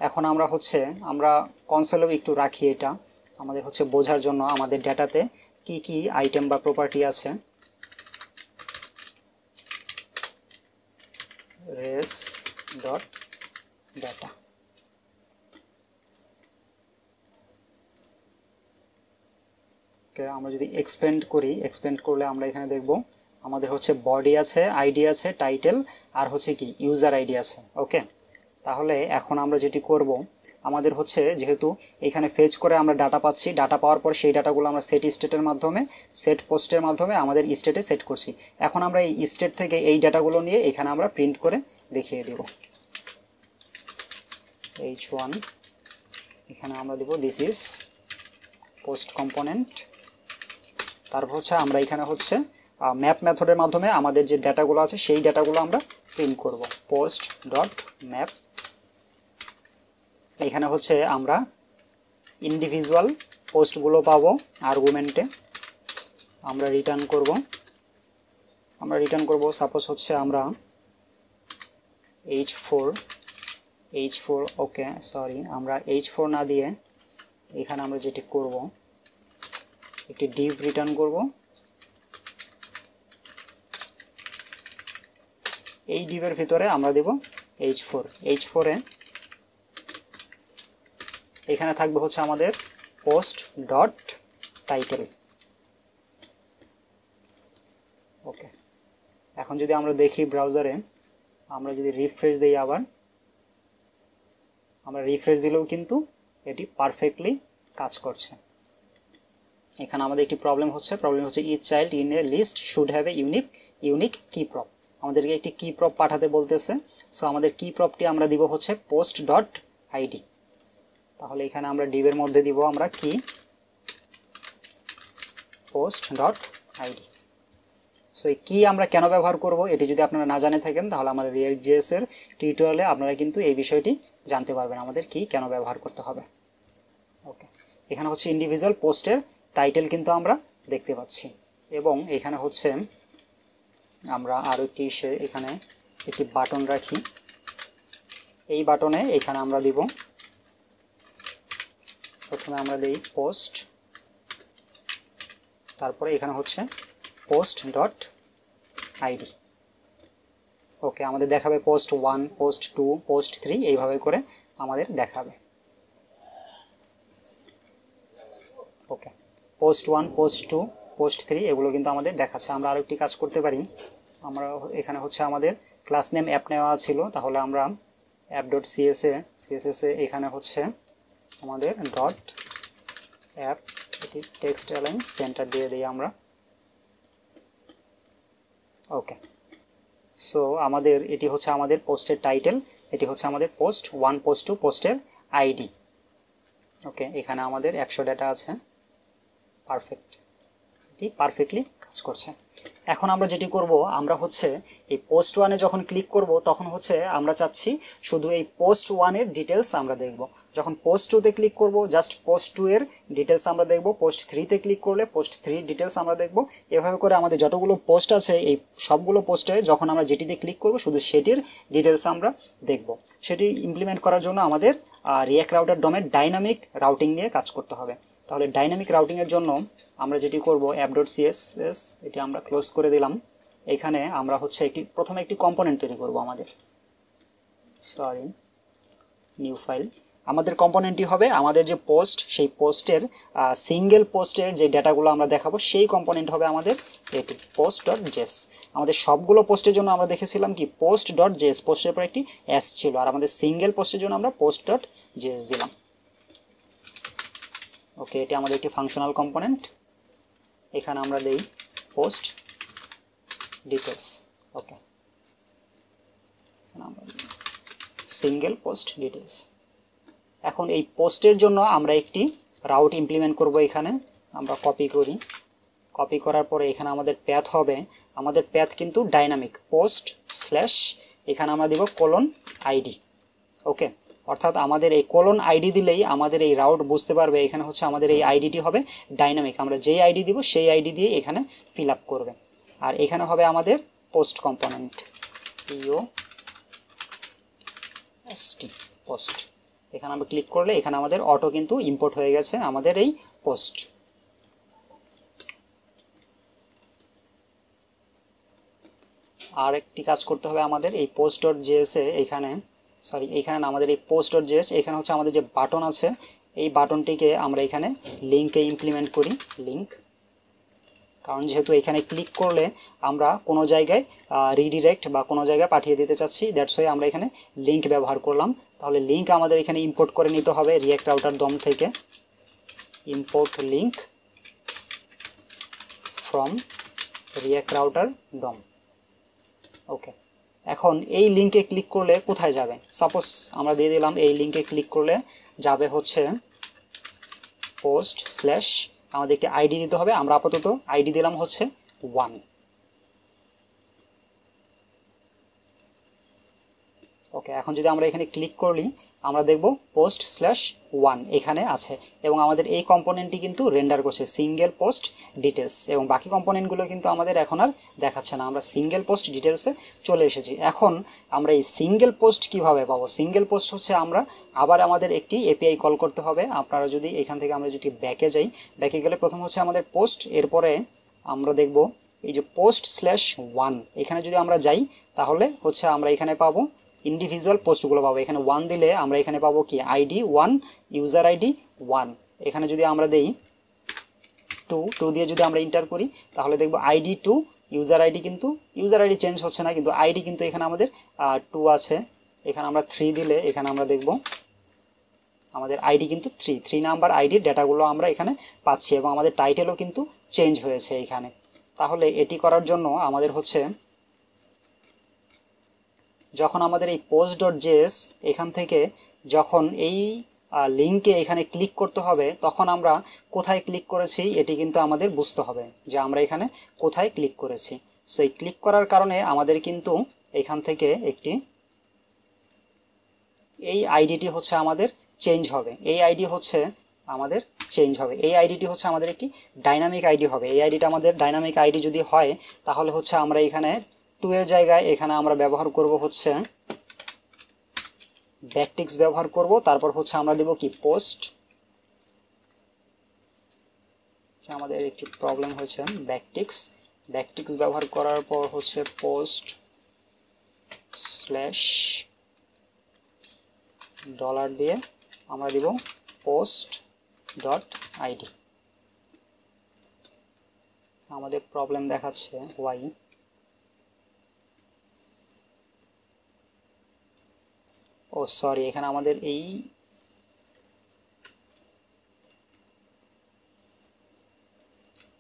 এখন আমরা হচ্ছে আমরা কনসোলেও একটু রাখি, এটা আমাদের হচ্ছে বোঝার জন্য আমাদের ডেটাতে কি কি আইটেম বা প্রপার্টি আছে। Race dot data. ওকে, আমরা যদি এক্সপেন্ড করি, এক্সপেন্ড করলে আমরা এখানে দেখব আমাদের হচ্ছে বডি আছে, আইডি আছে, টাইটেল, আর হচ্ছে কি ইউজার আইডি আছে। ওকে, তাহলে এখন আমরা যেটি করব, আমাদের হচ্ছে যেহেতু এখানে ফেচ করে আমরা ডাটা পাচ্ছি, ডাটা পাওয়ার পর সেই ডাটাগুলো আমরা সেট স্টেটের মাধ্যমে, সেট পোস্টের মাধ্যমে আমাদের স্টেটে সেট করছি। এখন আমরা এই স্টেট থেকে এই ডাটাগুলো নিয়ে এখানে আমরা প্রিন্ট করে দেখিয়ে দেব। h1 এখানে আমরা দেব দিস ইজ পোস্ট কম্পোনেন্ট। তারপর হচ্ছে আমরা এখানে হচ্ছে ম্যাপ মেথডের মাধ্যমে আমাদের যে ডাটাগুলো আছে সেই ডাটাগুলো আমরা প্রিন্ট করব, পোস্ট ডট ম্যাপ। এখানে হচ্ছে আমরা ইন্ডিভিজুয়াল পোস্টগুলো পাবো আর্গুমেন্টে, আমরা রিটার্ন করব সাপোজ হচ্ছে আমরা h4। ওকে, সরি, আমরা h4 না দিয়ে এখানে আমরা যেটি করব একটি ডিভ রিটার্ন করব। এই ডিভের ভিতরে আমরা দেব h4 এ এখানে থাকবে হচ্ছে আমাদের পোস্ট ডট টাইটেল। ওকে, এখন যদি আমরা দেখি ব্রাউজারে, আমরা যদি রিফ্রেশ দিই, আবার আমরা রিফ্রেশ দিলেও কিন্তু এটি পারফেক্টলি কাজ করছে। এখানে আমাদের একটি প্রবলেম হচ্ছে each child in a list should have a unique key prop. আমাদেরকে একটি কি প্রপ পাঠাতে বলতেছে। সো আমাদের কি প্রপটি আমরা দিব হচ্ছে পোস্ট ডট আইডি। তাহলে এখানে আমরা ডিভের মধ্যে দিব আমরা কি post dot ID. So so এই কি আমরা কেন ব্যবহার করব এটি যদি আপনারা না জানে থাকেন তাহলে আমাদের React.js এর টিউটোরিয়ালে আপনারা কিন্তু এই বিষয়টি জানতে পারবেন আমাদের কি কেন ব্যবহার করতে হবে। ওকে, এখানে হচ্ছে ইন্ডিভিজুয়াল পোস্টের টাইটেল কিন্তু আমরা দেখতে পাচ্ছি এবং এখানে হচ্ছে আমরা আরও একটি এখানে একটি বাটন রাখি। এই বাটনে এখানে আমরা দিব, প্রথমে আমরা দিই পোস্ট, তারপরে এখানে হচ্ছে পোস্ট ডট আইডি। ওকে, আমাদের দেখাবে পোস্ট 1, পোস্ট 2, পোস্ট 3 এইভাবে করে আমাদের দেখাবে। ওকে, পোস্ট 1, পোস্ট 2, পোস্ট 3 এগুলো কিন্তু আমাদের দেখাচ্ছে। আমরা আরও একটি কাজ করতে পারি, আমরা এখানে হচ্ছে আমাদের ক্লাস নেম অ্যাপ নেওয়া ছিল, তাহলে আমরা অ্যাপ ডট সিএসএসে এখানে হচ্ছে আমাদের ডট অ্যাপ, এটি টেক্সট অ্যালাইন সেন্টার দিয়ে দিই আমরা। ওকে, সো আমাদের এটি হচ্ছে আমাদের পোস্টের টাইটেল, এটি হচ্ছে আমাদের পোস্ট 1, পোস্ট 2, পোস্টের আইডি। ওকে, এখানে আমাদের 100 ডেটা আছে, পারফেক্ট, এটি পারফেক্টলি কাজ করছে। এখন আমরা যেটি করব, আমরা হচ্ছে এই পোস্ট 1-এ যখন ক্লিক করব তখন হচ্ছে আমরা চাচ্ছি শুধু এই পোস্ট 1-এর ডিটেলস আমরা দেখব। যখন পোস্ট 2-তে ক্লিক করব জাস্ট পোস্ট 2-এর ডিটেলস আমরা দেখব। পোস্ট 3-তে ক্লিক করলে পোস্ট 3-এর ডিটেলস আমরা দেখব। এভাবে করে আমাদের যতগুলো পোস্ট আছে এই সবগুলো পোস্টে যখন আমরা যেটিতে ক্লিক করব শুধু সেটির ডিটেলস আমরা দেখব। সেটি ইমপ্লিমেন্ট করার জন্য আমাদের রিঅ্যাক্ট রাউটার ডমের ডাইনামিক রাউটিং নিয়ে কাজ করতে হবে। তাহলে ডাইনামিক রাউটিংয়ের জন্য আমরা যেটি করব app.css, এটি আমরা ক্লোজ করে দিলাম। এখানে আমরা হচ্ছে প্রথমে একটি কম্পোনেন্ট তৈরি করব আমাদের, নিউ ফাইল। আমাদের কম্পোনেন্টটি হবে আমাদের যে পোস্ট, সেই পোস্টের সিঙ্গেল পোস্টের যে ডেটাগুলো আমরা দেখাবো সেই কম্পোনেন্ট হবে আমাদের এটি post.js। আমাদের সবগুলো পোস্টের জন্য আমরা দেখেছিলাম কি post.js, পোস্টের পর একটি s ছিল, আর আমাদের সিঙ্গেল পোস্টের জন্য আমরা post.js দিলাম। ওকে, এটি আমাদের একটি ফাংশনাল কম্পোনেন্ট। এখানে আমরা দেই পোস্ট ডিটেলস। ওকে, এখানে আমরা সিঙ্গেল পোস্ট ডিটেলস। এখন এই পোস্টের জন্য আমরা একটি রাউট ইমপ্লিমেন্ট করব। এখানে আমরা কপি করি, কপি করার পরে এখানে আমাদের প্যাথ হবে, আমাদের প্যাথ কিন্তু ডাইনামিক পোস্ট স্ল্যাশ, এখানে আমরা দিব কোলন আইডি। ওকে, অর্থাৎ আমাদের এই কোলন আইডি দিলেই আমাদের এই রাউট বুঝতে পারবে এখানে হচ্ছে আমাদের এই আইডিটি হবে ডাইনামিক। আমরা যেই আইডি দিব সেই আইডি দিয়ে এখানে ফিল আপ করবে। আর এখানে হবে আমাদের পোস্ট কম্পোনেন্ট, পোস্ট। এখানে আমরা ক্লিক করলে এখানে আমাদের অটো কিন্তু ইম্পোর্ট হয়ে গেছে আমাদের এই পোস্ট। আর একটি কাজ করতে হবে আমাদের এই post.js-এ, এখানে না, আমাদের এই post.js এখানে হচ্ছে আমাদের যে বাটন আছে এই বাটনটিকে আমরা এখানে লিঙ্কে ইমপ্লিমেন্ট করি, লিঙ্ক। কারণ যেহেতু এখানে ক্লিক করলে আমরা কোনো জায়গায় রিডিরেক্ট বা কোনো জায়গায় পাঠিয়ে দিতে চাচ্ছি, দ্যাটস ওয়াই আমরা এখানে লিঙ্ক ব্যবহার করলাম। তাহলে লিঙ্ক আমাদের এখানে ইম্পোর্ট করে নিতে হবে রিঅ্যাক্ট রাউটার ডম থেকে, import link from React Router DOM. Okay, এখন এই লিঙ্কে ক্লিক করলে কোথায় যাবে? সাপোজ আমরা দিয়ে দিলাম এই লিঙ্কে ক্লিক করলে যাবে হচ্ছে পোস্ট স্ল্যাশ, আমাদের একটি আইডি দিতে হবে। আমরা আপাতত আইডি দিলাম হচ্ছে 1। ওকে, এখন যদি আমরা এখানে ক্লিক করি আমরা দেখব পোস্ট স্ল্যাশ 1 এখানে আছে এবং আমাদের এই কম্পোনেন্টটি কিন্তু রেন্ডার করছে সিঙ্গেল পোস্ট ডিটেলস, এবং বাকি কম্পোনেন্টগুলো কিন্তু আমাদের এখন আর দেখাচ্ছে না। আমরা সিঙ্গেল পোস্ট ডিটেলসে চলে এসেছি। এখন আমরা এই সিঙ্গেল পোস্ট কিভাবে পাবো? সিঙ্গেল পোস্ট হচ্ছে আমরা আবার আমাদের একটি এপিআই কল করতে হবে। আপনারা যদি এখান থেকে আমরা যদি ব্যাকে যাই, ব্যাকে গেলে প্রথম হচ্ছে আমাদের পোস্ট, এরপরে আমরা দেখব এই যে পোস্ট স্ল্যাশ 1, এখানে যদি আমরা যাই তাহলে হচ্ছে আমরা এখানে পাবো ইন্ডিভিজুয়াল পোস্টগুলো পাবো। এখানে 1 দিলে আমরা এখানে পাবো কি আইডি 1, ইউজার আইডি 1। এখানে যদি আমরা দেই 2 দিয়ে যদি আমরা এন্টার করি তাহলে দেখব আইডি 2, ইউজার আইডি কিন্তু ইউজার আইডি চেঞ্জ হচ্ছে না, কিন্তু আইডি কিন্তু এখানে আমাদের 2 আছে। এখানে আমরা 3 দিলে এখানে আমরা দেখব আমাদের আইডি কিন্তু 3 নাম্বার আইডির ডেটাগুলো আমরা এখানে পাচ্ছি এবং আমাদের টাইটেলও কিন্তু চেঞ্জ হয়েছে এখানে। তাহলে এটি করার জন্য আমাদের হচ্ছে যখন আমাদের এই post.js এখান থেকে যখন এই লিঙ্কে এখানে ক্লিক করতে হবে তখন আমরা কোথায় ক্লিক করেছি এটি কিন্তু আমাদের বুঝতে হবে যে আমরা এখানে কোথায় ক্লিক করেছি। সো এই ক্লিক করার কারণে আমাদের কিন্তু এখান থেকে একটি এই আইডিটি হচ্ছে আমাদের চেঞ্জ হবে, এই আইডি হচ্ছে আমাদের চেঞ্জ হবে, এই আইডিটি হচ্ছে আমাদের একটি ডাইনামিক আইডি হবে। এই আইডিটা আমাদের ডাইনামিক আইডি যদি হয় তাহলে হচ্ছে আমরা এখানে 2 এর জায়গায় এখানে আমরা ব্যবহার করব হচ্ছে ব্যাকটিক্স ব্যবহার করব, তারপর হচ্ছে আমরা দেব কি পোস্ট। আমাদের একটি প্রবলেম হয়েছে, ব্যাকটিক্স ব্যবহার করার পর হচ্ছে পোস্ট স্ল্যাশ ডলার দিয়ে আমরা দিব পোস্ট ডট আইডি। আমাদের প্রবলেম দেখাচ্ছে ওয়াই, ও সরি, এখানে আমাদের এই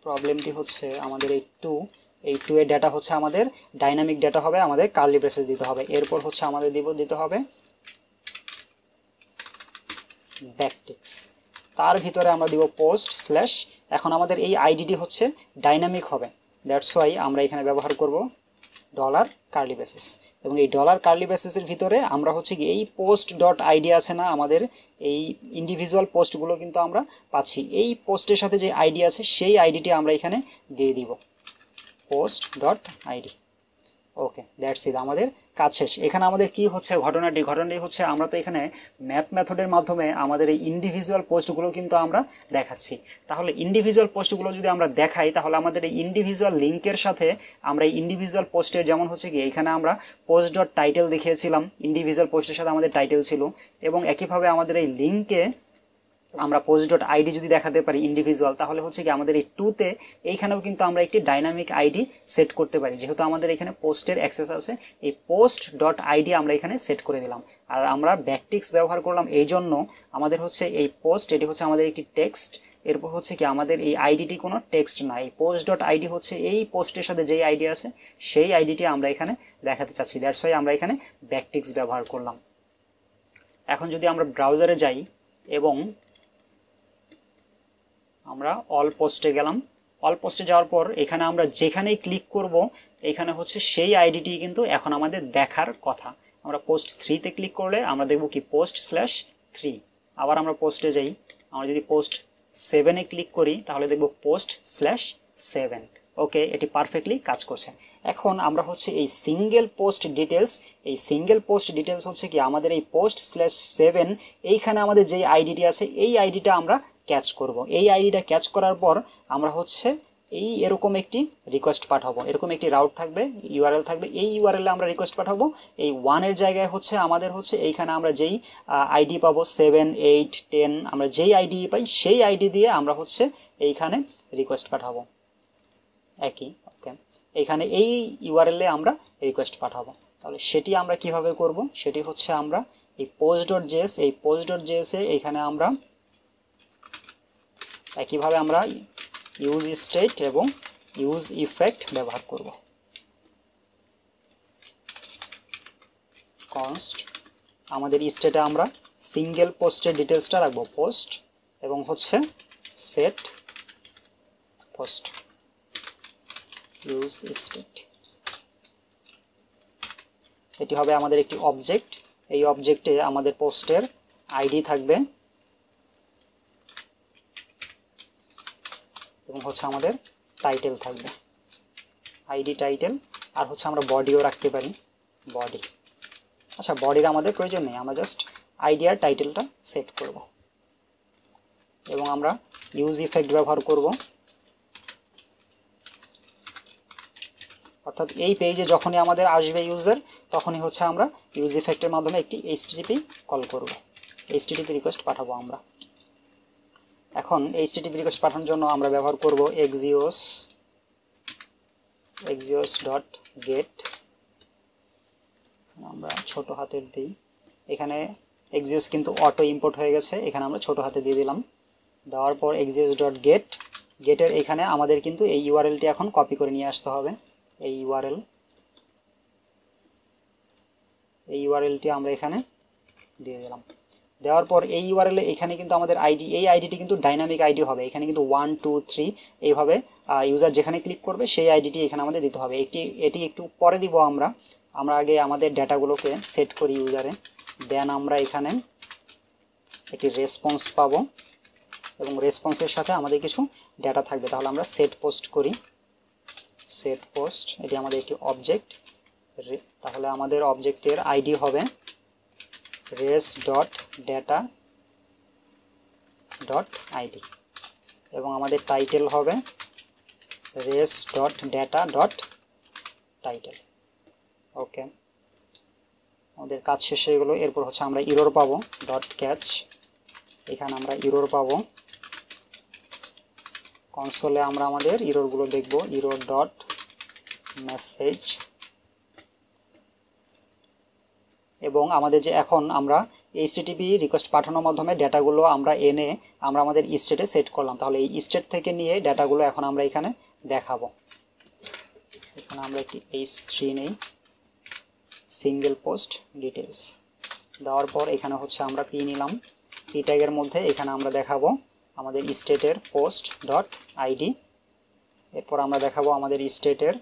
প্রবলেমটি হচ্ছে আমাদের এই টু এর ডাটা হচ্ছে আমাদের ডাইনামিক ডাটা হবে, আমাদের কার্লি ব্রেসেস দিতে হবে। এরপর হচ্ছে আমাদের দিতে হবে ব্যাকটিক্স, তার ভিতরে আমরা দিব পোস্ট স্ল্যাশ। এখন আমাদের এই আইডিটি হচ্ছে ডাইনামিক হবে, দ্যাটস ওয়াই আমরা এখানে ব্যবহার করব ডলার কার্লি ব্রেসেস। এবং এই ডলার কার্লি ব্রেসেসের ভিতরে আমরা হচ্ছে কি এই পোস্ট ডট আইডি আছে না, আমাদের এই ইন্ডিভিজুয়াল পোস্টগুলো কিন্তু আমরা পাচ্ছি, এই পোস্টের সাথে যে আইডি আছে সেই আইডিটি আমরা এখানে দিয়ে দিব post dot ID. Okay, that's it, আমাদের কাজ শেষ। এখানে আমাদের কি হচ্ছে ঘটনাটি হচ্ছে আমরা তো এখানে ম্যাপ মেথডের মাধ্যমে আমাদের এই ইন্ডিভিজুয়াল পোস্টগুলো কিন্তু আমরা দেখাচ্ছি। তাহলে ইন্ডিভিজুয়াল পোস্টগুলো যদি আমরা দেখাই তাহলে আমাদের এই ইন্ডিভিজুয়াল লিঙ্কের সাথে আমরা এই ইন্ডিভিজুয়াল পোস্টের, যেমন হচ্ছে কি এখানে আমরা পোস্ট ডট টাইটেল দেখিয়েছিলাম, ইন্ডিভিজুয়াল পোস্টের সাথে আমাদের টাইটেল ছিল, এবং একইভাবে আমাদের এই লিঙ্কে আমরা পোস্ট ডট আইডি যদি দেখাতে পারি ইন্ডিভিজুয়াল, তাহলে হচ্ছে কি আমাদের এই টুতে এইখানেও কিন্তু আমরা একটি ডাইনামিক আইডি সেট করতে পারি। যেহেতু আমাদের এখানে পোস্টের অ্যাক্সেস আছে, এই পোস্ট ডট আইডি আমরা এখানে সেট করে দিলাম। আর আমরা ব্যাকটিক্স ব্যবহার করলাম এই জন্য আমাদের হচ্ছে এই পোস্ট, এটি হচ্ছে আমাদের একটি টেক্সট, এরপর হচ্ছে কি আমাদের এই আইডিটি কোনো টেক্সট না, এই পোস্ট ডট আইডি হচ্ছে এই পোস্টের সাথে যেই আইডি আছে সেই আইডিটি আমরা এখানে দেখাতে চাচ্ছি, দ্যাটস ওয়াই আমরা এখানে ব্যাকটিক্স ব্যবহার করলাম। এখন যদি আমরা ব্রাউজারে যাই এবং আমরা অল পোস্টে গেলাম, অল পোস্টে যাওয়ার পর এখানে আমরা যেখানেই ক্লিক করব এখানে হচ্ছে সেই আইডিটি কিন্তু এখন আমাদের দেখার কথা। আমরা পোস্ট 3তে ক্লিক করলে আমরা দেখব কি পোস্ট স্ল্যাশ 3। আবার আমরা পোস্টে যাই, আমরা যদি পোস্ট 7-এ ক্লিক করি তাহলে দেখব পোস্ট স্ল্যাশ 7। ওকে, এটি পারফেক্টলি কাজ করছে। এখন আমরা হচ্ছে এই সিঙ্গেল পোস্ট ডিটেলস হচ্ছে কি আমাদের এই পোস্ট স্ল্যাশ 7 এইখানে আমাদের যেই আইডিটি আছে এই আইডিটা আমরা ক্যাচ করব। এই আইডিটা ক্যাচ করার পর আমরা হচ্ছে এই এরকম একটি রিকোয়েস্ট পাঠাবো, এরকম একটি রাউট থাকবে, ইউআরএল থাকবে, এই ইউআরএলে আমরা রিকোয়েস্ট পাঠাবো। এই 1-এর জায়গায় হচ্ছে আমাদের হচ্ছে এইখানে আমরা যেই আইডি পাবো 7, 8, 10, আমরা যেই আইডি পাই সেই আইডি দিয়ে আমরা হচ্ছে এইখানে রিকোয়েস্ট পাঠাবো একই। ওকে, এখানে এই ইউআরএলে আমরা রিকোয়েস্ট পাঠাবো। তাহলে সেটি আমরা কিভাবে করব, সেটি হচ্ছে আমরা এই post.js এইখানে আমরা একইভাবে আমরা ইউজ স্টেট এবং ইউজ ইফেক্ট ব্যবহার করব। কনস্ট আমাদের স্টেটে আমরা সিঙ্গেল পোস্টের ডিটেলসটা রাখবো পোস্ট, এবং হচ্ছে সেট পোস্ট ইউজ স্টেট, এটি হবে আমাদের একটি অবজেক্ট। এই অবজেক্টে আমাদের পোস্টের আইডি থাকবে এবং হচ্ছে আমাদের টাইটেল থাকবে, আইডি টাইটেল, আর হচ্ছে আমরা বডিও রাখতে পারি, বডি। আচ্ছা, বডির আমাদের প্রয়োজন নেই, আমরা জাস্ট আইডি আর টাইটেলটা সেট করব এবং আমরা ইউজ ইফেক্ট ব্যবহার করব। অর্থাৎ এই পেজে যখনই আমাদের আসবে ইউজার তখনই হচ্ছে আমরা ইউজ ইফেক্টের মাধ্যমে একটি এইচটিটিপি কল করব, এইচটিটিপি রিকোয়েস্ট পাঠাবো আমরা। এখন এইচটিটিপি রিকোয়েস্ট পাঠানোর জন্য আমরা ব্যবহার করব axios.get, আমরা ছোট হাতের দিই, এখানে axios কিন্তু অটো ইম্পোর্ট হয়ে গেছে, এখানে আমরা ছোট হাতে দিয়ে দিলাম। দেওয়ার পর axios.get, গেটের এখানে আমাদের কিন্তু এই ইউআরএলটি এখন কপি করে নিয়ে আসতে হবে। এই ইউআরএলটি আমরা এখানে দিয়ে দিলাম। দেওয়ার পর এই ইউআরএল এ এখানে কিন্তু আমাদের আইডি, এই আইডিটি কিন্তু ডাইনামিক আইডি হবে। এখানে কিন্তু 1 2 3 এইভাবে ইউজার যেখানে ক্লিক করবে সেই আইডিটি এখানে আমাদের দিতে হবে। এটি একটু পরে দিব আমরা আগে আমাদের ডেটাগুলোকে সেট করি ইউজারে। দেন আমরা এখানে একটি রেসপন্স পাবো এবং রেসপন্সের সাথে আমাদের কিছু ডেটা থাকবে। তাহলে আমরা সেট পোস্ট করি, সেট পোস্ট, এটি আমাদের একটি অবজেক্ট। তাহলে আমাদের অবজেক্টের আইডি হবে res.data.id এবং আমাদের টাইটেল হবে res.data.title। ওকে, আমাদের কাজ শেষ হয়ে গেলো। এরপর হচ্ছে আমরা ইরর পাবো .catch, এখানে আমরা ইরর পাবো। কনসোলে আমরা আমাদের ইররগুলো দেখব, error.message। এবং আমাদের যে এখন আমরা HTTP রিকোয়েস্ট পাঠানোর মাধ্যমে ডেটাগুলো আমরা এনে আমরা আমাদের স্টেটে সেট করলাম। তাহলে এই স্টেট থেকে নিয়ে ডেটাগুলো এখন আমরা এখানে দেখাবো। এখানে আমরা একটি h3 নেই, সিঙ্গেল পোস্ট ডিটেলস দেওয়ার পর এখানে হচ্ছে আমরা পি নিলাম। পি ট্যাগের মধ্যে এখানে আমরা দেখাবো আমাদের স্টেটের পোস্ট ডট আইডি। এরপর আমরা দেখাবো আমাদের স্টেটের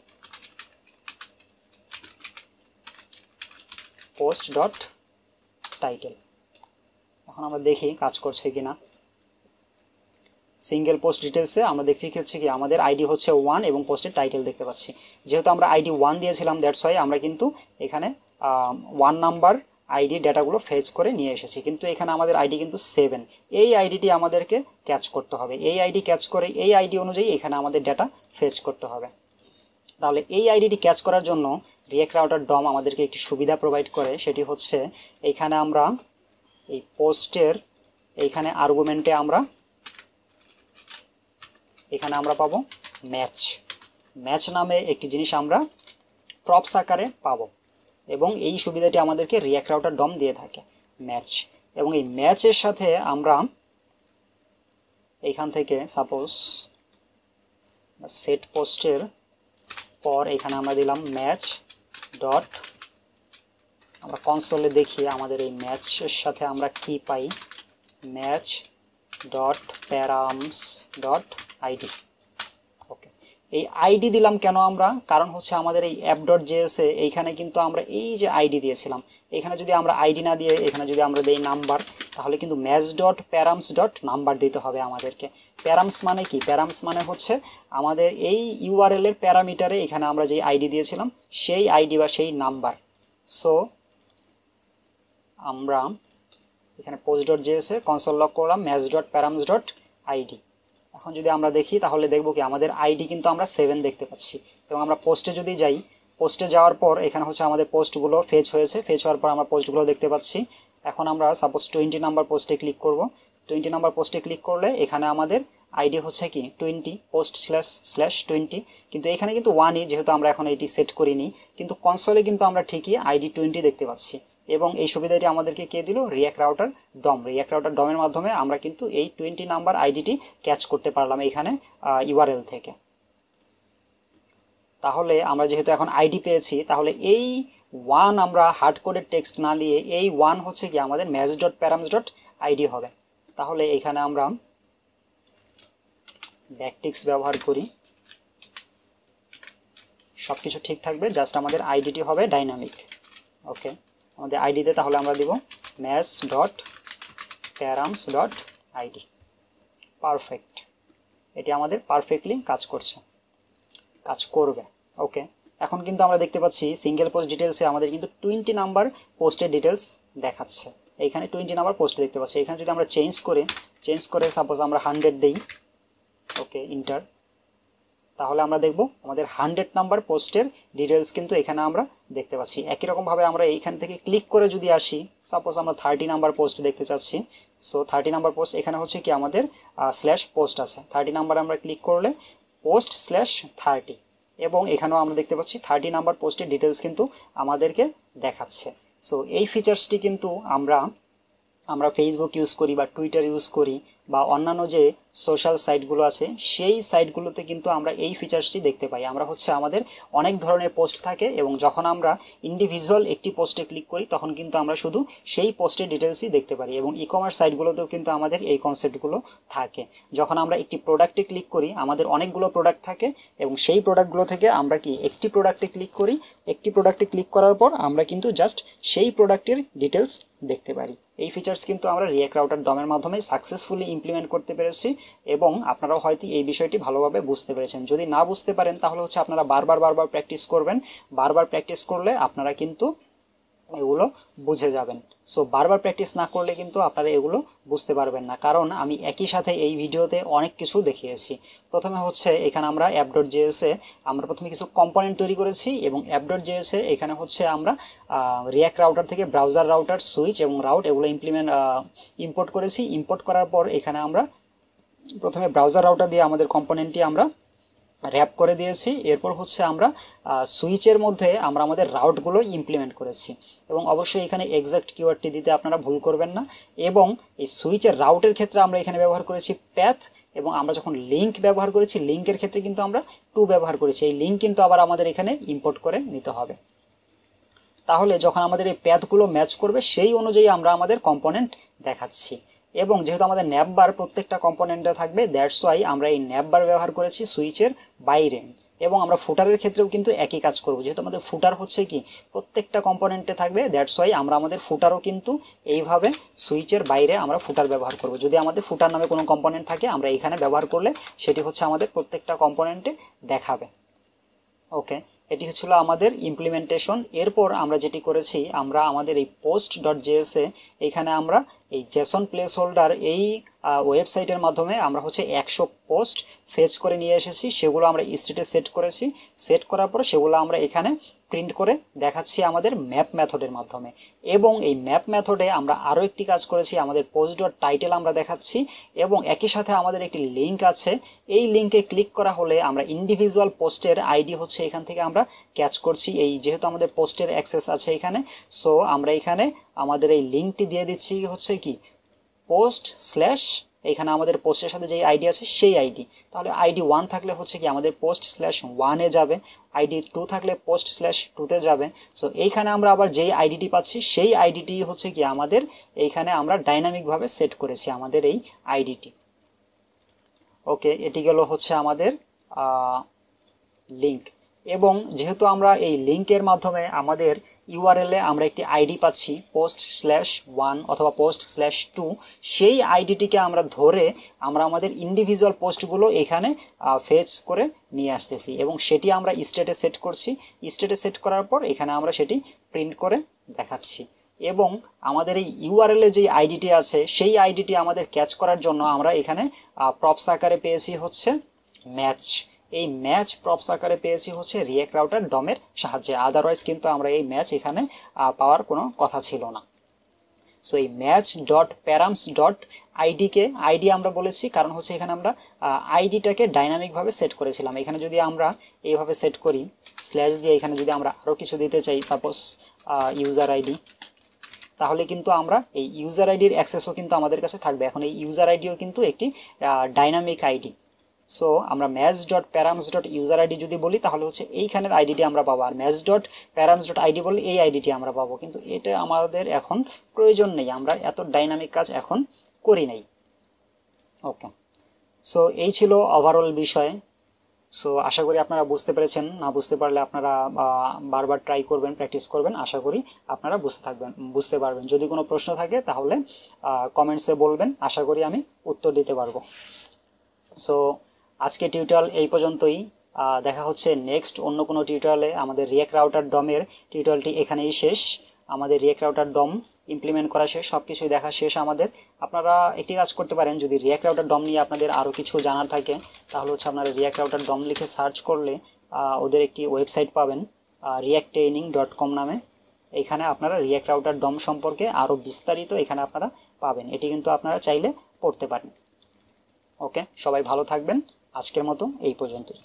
পোস্ট ডট টাইটেল। এখন আমরা দেখি কাজ করছে কিনা। সিঙ্গেল পোস্ট ডিটেলসে আমরা দেখছি কি হচ্ছে কি আমাদের আইডি হচ্ছে 1 এবং পোস্টের টাইটেল দেখতে পাচ্ছি। যেহেতু আমরা আইডি 1 দিয়েছিলাম, দ্যাটস ওয়াই আমরা কিন্তু এখানে 1 নাম্বার আইডি ডেটাগুলো ফেচ করে নিয়ে এসেছি, কিন্তু এখানে আমাদের আইডি কিন্তু 7। এই আইডিটি আমাদেরকে ক্যাচ করতে হবে। এই আইডি ক্যাচ করে এই আইডি অনুযায়ী এখানে আমাদের ডেটা ফেচ করতে হবে। তাহলে এই আইডিটি ক্যাচ করার জন্য রিঅ্যাক্ট রাউটার ডম আমাদেরকে একটি সুবিধা প্রোভাইড করে, সেটি হচ্ছে এইখানে আমরা এই পোস্টের এইখানে আর্গুমেন্টে এখানে আমরা পাবো ম্যাচ নামে একটি জিনিস আমরা প্রপস আকারে পাবো এবং এই সুবিধাটি আমাদেরকে রিঅ্যাক্ট রাউটার ডম দিয়ে থাকে, ম্যাচ। এবং এই ম্যাচের সাথে আমরা এইখান থেকে সাপোজ সেট পোস্টের পর এখানে আমরা দিলাম ম্যাচ ডট, আমরা কনসোলে দেখি আমাদের এই ম্যাচের সাথে আমরা কি পাই, match dot params dot ID. Okay, এই আইডি দিলাম কেন আমরা, কারণ হচ্ছে আমাদের এই অ্যাপ ডট জেএসে এইখানে কিন্তু আমরা এই যে আইডি দিয়েছিলাম, এখানে যদি আমরা আইডি না দিয়ে এখানে যদি আমরা দিই নাম্বার, তাহলে কিন্তু match dot params dot number দিতে হবে আমাদেরকে। প্যারামস মানে কি? প্যারামস মানে হচ্ছে আমাদের এই ইউআরএল এর প্যারামিটারে এখানে আমরা যে আইডি দিয়েছিলাম সেই আইডি বা সেই নাম্বার। সো আমরা এখানে পোস্ট ডট জেএসে কনসোল লক করলাম match dot params dot ID. এখন যদি আমরা দেখি তাহলে দেখব কি আমাদের আইডি কিন্তু আমরা 7 দেখতে পাচ্ছি। এবং আমরা পোস্টে যদি যাই, পোস্টে যাওয়ার পর এখানে হচ্ছে আমাদের পোস্টগুলো ফেচ হয়েছে, ফেচ হওয়ার পর আমরা পোস্টগুলো দেখতে পাচ্ছি। এখন আমরা সাপোজ 20 নাম্বার পোস্টে ক্লিক করব। 20 নাম্বার পোস্টে ক্লিক করলে এখানে আমাদের আইডি হচ্ছে কি 20 পোস্ট //20, কিন্তু এখানে কিন্তু 1ই, যেহেতু আমরা এখন এটি সেট করিনি, কিন্তু কনসোলে কিন্তু আমরা ঠিকই আইডি 20 দেখতে পাচ্ছি। এবং এই সুবিধাটি আমাদেরকে কে দিল? React Router DOM. রিঅ্যাক্ট রাউটার ডমের মাধ্যমে আমরা কিন্তু এই 20 নাম্বার আইডিটি ক্যাচ করতে পারলাম এখানে ইউআরএল থেকে। তাহলে আমরা যেহেতু এখন আইডি পেয়েছি, তাহলে এই 1 আমরা হার্ড কোডের টেক্সট না নিয়ে এই 1 হচ্ছে কি আমাদের match dot params dot ID হবে। তাহলে এখানে আমরা ব্যাকটিক্স ব্যবহার করি, সব কিছু ঠিক থাকবে, জাস্ট আমাদের আইডিটি হবে ডাইনামিক। ওকে, আমাদের আইডিতে তাহলে আমরা দিব match dot params dot ID. Perfect, এটি আমাদের পারফেক্টলি কাজ করবে। ওকে, এখন কিন্তু আমরা দেখতে পাচ্ছি সিঙ্গেল পোস্ট ডিটেলসে আমাদের কিন্তু 20 নাম্বার পোস্টের ডিটেলস দেখাচ্ছে। এইখানে 20 নাম্বার পোস্ট দেখতে পাচ্ছি। এখানে যদি আমরা চেঞ্জ করে সাপোজ আমরা 100 দেই, ওকে ইন্টার, তাহলে আমরা দেখব আমাদের 100 নাম্বার পোস্টের ডিটেলস কিন্তু এখানে আমরা দেখতে পাচ্ছি। একই রকমভাবে আমরা এইখান থেকে ক্লিক করে যদি আসি, সাপোজ আমরা 30 নাম্বার পোস্ট দেখতে চাচ্ছি, সো 30 নাম্বার পোস্ট এখানে হচ্ছে কি আমাদের স্ল্যাশ পোস্ট আছে। 30 নাম্বারে আমরা ক্লিক করলে পোস্ট /30 এবং এখানেও আমরা দেখতে পাচ্ছি 30 নাম্বার পোস্টের ডিটেলস কিন্তু আমাদেরকে দেখাচ্ছে। সো এই ফিচার্সটি কিন্তু আমরা আমরা ফেসবুক ইউজ করি বা টুইটার ইউজ করি বা অন্যান্য যে সোশ্যাল সাইটগুলো আছে সেই সাইটগুলোতে কিন্তু আমরা এই ফিচার্সটি দেখতে পাই। আমরা হচ্ছে আমাদের অনেক ধরনের পোস্ট থাকে এবং যখন আমরা ইন্ডিভিজুয়াল একটি পোস্টে ক্লিক করি তখন কিন্তু আমরা শুধু সেই পোস্টের ডিটেলসই দেখতে পারি। এবং ই কমার্স সাইটগুলোতেও কিন্তু আমাদের এই কনসেপ্টগুলো থাকে। যখন আমরা একটি প্রোডাক্টে ক্লিক করি আমাদের অনেকগুলো প্রোডাক্ট থাকে এবং সেই প্রোডাক্টগুলো থেকে আমরা কি একটি প্রোডাক্টে ক্লিক করি, একটি প্রোডাক্টে ক্লিক করার পর আমরা কিন্তু জাস্ট সেই প্রোডাক্টের ডিটেলস দেখতে পারি। এই ফিচার্স কিন্তু আমরা রিয়্যাক্ট রাউটার ডমের মাধ্যমে সাকসেসফুলি ইমপ্লিমেন্ট করতে পেরেছি এবং আপনারাও হয়তো এই বিষয়টি ভালোভাবে বুঝতে পেরেছেন। যদি না বুঝতে পারেন তাহলে হচ্ছে আপনারা বারবার প্র্যাকটিস করবেন। বারবার প্র্যাকটিস করলে আপনারা কিন্তু এগুলো বুঝে যাবেন। সো বারবার প্র্যাকটিস না করলে কিন্তু আপনারা এগুলো বুঝতে পারবেন না, কারণ আমি একই সাথে এই ভিডিওতে অনেক কিছু দেখিয়েছি। প্রথমে হচ্ছে এখানে আমরা app.js-এ আমরা প্রথমে কিছু কম্পোনেন্ট তৈরি করেছি এবং app.js-এ এখানে হচ্ছে আমরা রিয়্যাক্ট রাউটার থেকে ব্রাউজার রাউটার সুইচ এবং রাউট এগুলো ইম্পোর্ট করেছি। ইম্পোর্ট করার পর এখানে আমরা প্রথমে ব্রাউজার রাউটার দিয়ে আমাদের কম্পোনেন্টটি আমরা র্যাপ করে দিয়েছি। এরপর হচ্ছে আমরা সুইচের মধ্যে আমরা আমাদের রাউটগুলো ইমপ্লিমেন্ট করেছি এবং অবশ্যই এখানে এক্সাক্ট কিওয়ার্ডটি দিতে আপনারা ভুল করবেন না। এবং এই সুইচের রাউটের ক্ষেত্রে আমরা এখানে ব্যবহার করেছি প্যাথ এবং আমরা যখন লিঙ্ক ব্যবহার করেছি লিঙ্কের ক্ষেত্রে কিন্তু আমরা টু ব্যবহার করেছি। এই লিঙ্ক কিন্তু আবার আমাদের এখানে ইম্পোর্ট করে নিতে হবে। তাহলে যখন আমাদের এই প্যাথগুলো ম্যাচ করবে সেই অনুযায়ী আমরা আমাদের কম্পোনেন্ট দেখাচ্ছি। এবং যেহেতু আমাদের ন্যাপবার প্রত্যেকটা কম্পোনেন্টে থাকবে দ্যাটস ওয়াই আমরা এই ন্যাপবার ব্যবহার করেছি সুইচের বাইরে। এবং আমরা ফুটারের ক্ষেত্রেও কিন্তু একই কাজ করব, যেহেতু আমাদের ফুটার হচ্ছে কি প্রত্যেকটা কম্পোনেন্টে থাকবে দ্যাটস ওয়াই আমরা আমাদের ফুটারও কিন্তু এইভাবে সুইচের বাইরে আমরা ফুটার ব্যবহার করব। যদি আমাদের ফুটার নামে কোনো কম্পোনেন্ট থাকে আমরা এখানে ব্যবহার করলে সেটি হচ্ছে আমাদের প্রত্যেকটা কম্পোনেন্টে দেখাবে। ওকে, এটি হচ্ছিল আমাদের ইমপ্লিমেন্টেশন। এরপর আমরা যেটি করেছি আমরা আমাদের এই post.js-এ এখানে আমরা এই জেসন প্লেস হোল্ডার এই ওয়েবসাইটের মাধ্যমে আমরা হচ্ছে 100 পোস্ট ফেচ করে নিয়ে এসেছি। সেগুলো আমরা স্টেটে সেট করেছি। সেট করার পর সেগুলো আমরা এখানে প্রিন্ট করে দেখাচ্ছি আমাদের ম্যাপ মেথডের মাধ্যমে। এবং এই ম্যাপ মেথডে আমরা আরও একটি কাজ করেছি, আমাদের post.title আমরা দেখাচ্ছি এবং একই সাথে আমাদের একটি লিঙ্ক আছে। এই লিঙ্কে ক্লিক করা হলে আমরা ইন্ডিভিজুয়াল পোস্টের আইডি হচ্ছে এখান থেকে আমরা ক্যাচ করছি। এই যেহেতু আমাদের পোস্টের অ্যাক্সেস আছে এখানে, সো আমরা এখানে আমাদের এই লিঙ্কটি দিয়ে দিচ্ছি হচ্ছে কি পোস্ট স্ল্যাশ এখানে আমাদের পোস্টের সাথে যেই আইডি আছে সেই আইডি। তাহলে আইডি 1 থাকলে হচ্ছে কি আমাদের post/1-এ যাবে, আইডি 2 থাকলে post/2-তে যাবে। সো এইখানে আমরা আবার যেই আইডিটি পাচ্ছি সেই আইডিটি হচ্ছে কি আমাদের এইখানে আমরা ডাইনামিকভাবে সেট করেছি আমাদের এই আইডিটি। ওকে, এটি গেল হচ্ছে আমাদের লিঙ্ক। এবং যেহেতু আমরা এই লিঙ্কের মাধ্যমে আমাদের ইউআরএল-এ আমরা একটি আইডি পাচ্ছি post/1 অথবা post/2, সেই আইডিটিকে আমরা ধরে আমরা আমাদের ইন্ডিভিজুয়াল পোস্টগুলো এখানে ফেচ করে নিয়ে আসতেছি এবং সেটি আমরা স্টেটে সেট করছি। স্টেটে সেট করার পর এখানে আমরা সেটি প্রিন্ট করে দেখাচ্ছি। এবং আমাদের এই ইউআরএল-এ যে আইডিটি আছে সেই আইডিটি আমাদের ক্যাচ করার জন্য আমরা এখানে প্রপস আকারে পেয়েছি হচ্ছে ম্যাচ। এই ম্যাচ প্রপস আকারে পেয়েছি হচ্ছে রিয়্যাক্ট রাউটার ডমের সাহায্যে। আদারওয়াইজ কিন্তু আমরা এই ম্যাচ এখানে পাওয়ার কোনো কথা ছিল না। সো এই ম্যাচ ডট প্যারামস ডট আইডিকে আইডি আমরা বলেছি কারণ হচ্ছে এখানে আমরা আইডিটাকে ডাইনামিকভাবে সেট করেছিলাম। এখানে যদি আমরা এইভাবে সেট করি স্ল্যাশ দিয়ে, এখানে যদি আমরা আরও কিছু দিতে চাই সাপোজ ইউজার আইডি, তাহলে কিন্তু আমরা এই ইউজার আইডির অ্যাক্সেসও কিন্তু আমাদের কাছে থাকবে। এখন এই ইউজার আইডিও কিন্তু একটি ডাইনামিক আইডি। সো আমরা match dot params dot user ID যদি বলি তাহলে হচ্ছে এইখানের আইডিটি আমরা পাবো, আর match dot params dot ID বললে এই আইডিটি আমরা পাবো। কিন্তু এটা আমাদের এখন প্রয়োজন নেই, আমরা এত ডাইনামিক কাজ এখন করি নাই। ওকে, সো এই ছিল ওভারঅল বিষয়। সো আশা করি আপনারা বুঝতে পেরেছেন। না বুঝতে পারলে আপনারা বারবার ট্রাই করবেন, প্র্যাকটিস করবেন, আশা করি আপনারা বুঝতে পারবেন। যদি কোনো প্রশ্ন থাকে তাহলে কমেন্টসে বলবেন, আশা করি আমি উত্তর দিতে পারবো। সো আজকে টিউটোরিয়াল এই পর্যন্তই। দেখা হচ্ছে নেক্সট অন্য কোনো টিউটোরিয়ালে। আমাদের রিয়্যাক্ট রাউটার ডমের টিউটোরিয়ালটি এখানেই শেষ। আমাদের রিয়্যাক্ট রাউটার ডম ইমপ্লিমেন্ট করা শেষ, সব কিছুই দেখা শেষ আমাদের। আপনারা একটি কাজ করতে পারেন, যদি রিয়্যাক্ট রাউটার ডম নিয়ে আপনাদের আরও কিছু জানার থাকে তাহলে হচ্ছে আপনারা রিয়্যাক্ট রাউটার ডম লিখে সার্চ করলে ওদের একটি ওয়েবসাইট পাবেন reacttraining.com নামে। এখানে আপনারা রিয়্যাক্ট রাউটার ডম সম্পর্কে আরও বিস্তারিত এখানে আপনারা পাবেন। এটি কিন্তু আপনারা চাইলে পড়তে পারেন। ওকে, সবাই ভালো থাকবেন। আজকের মতো এই পর্যন্তই।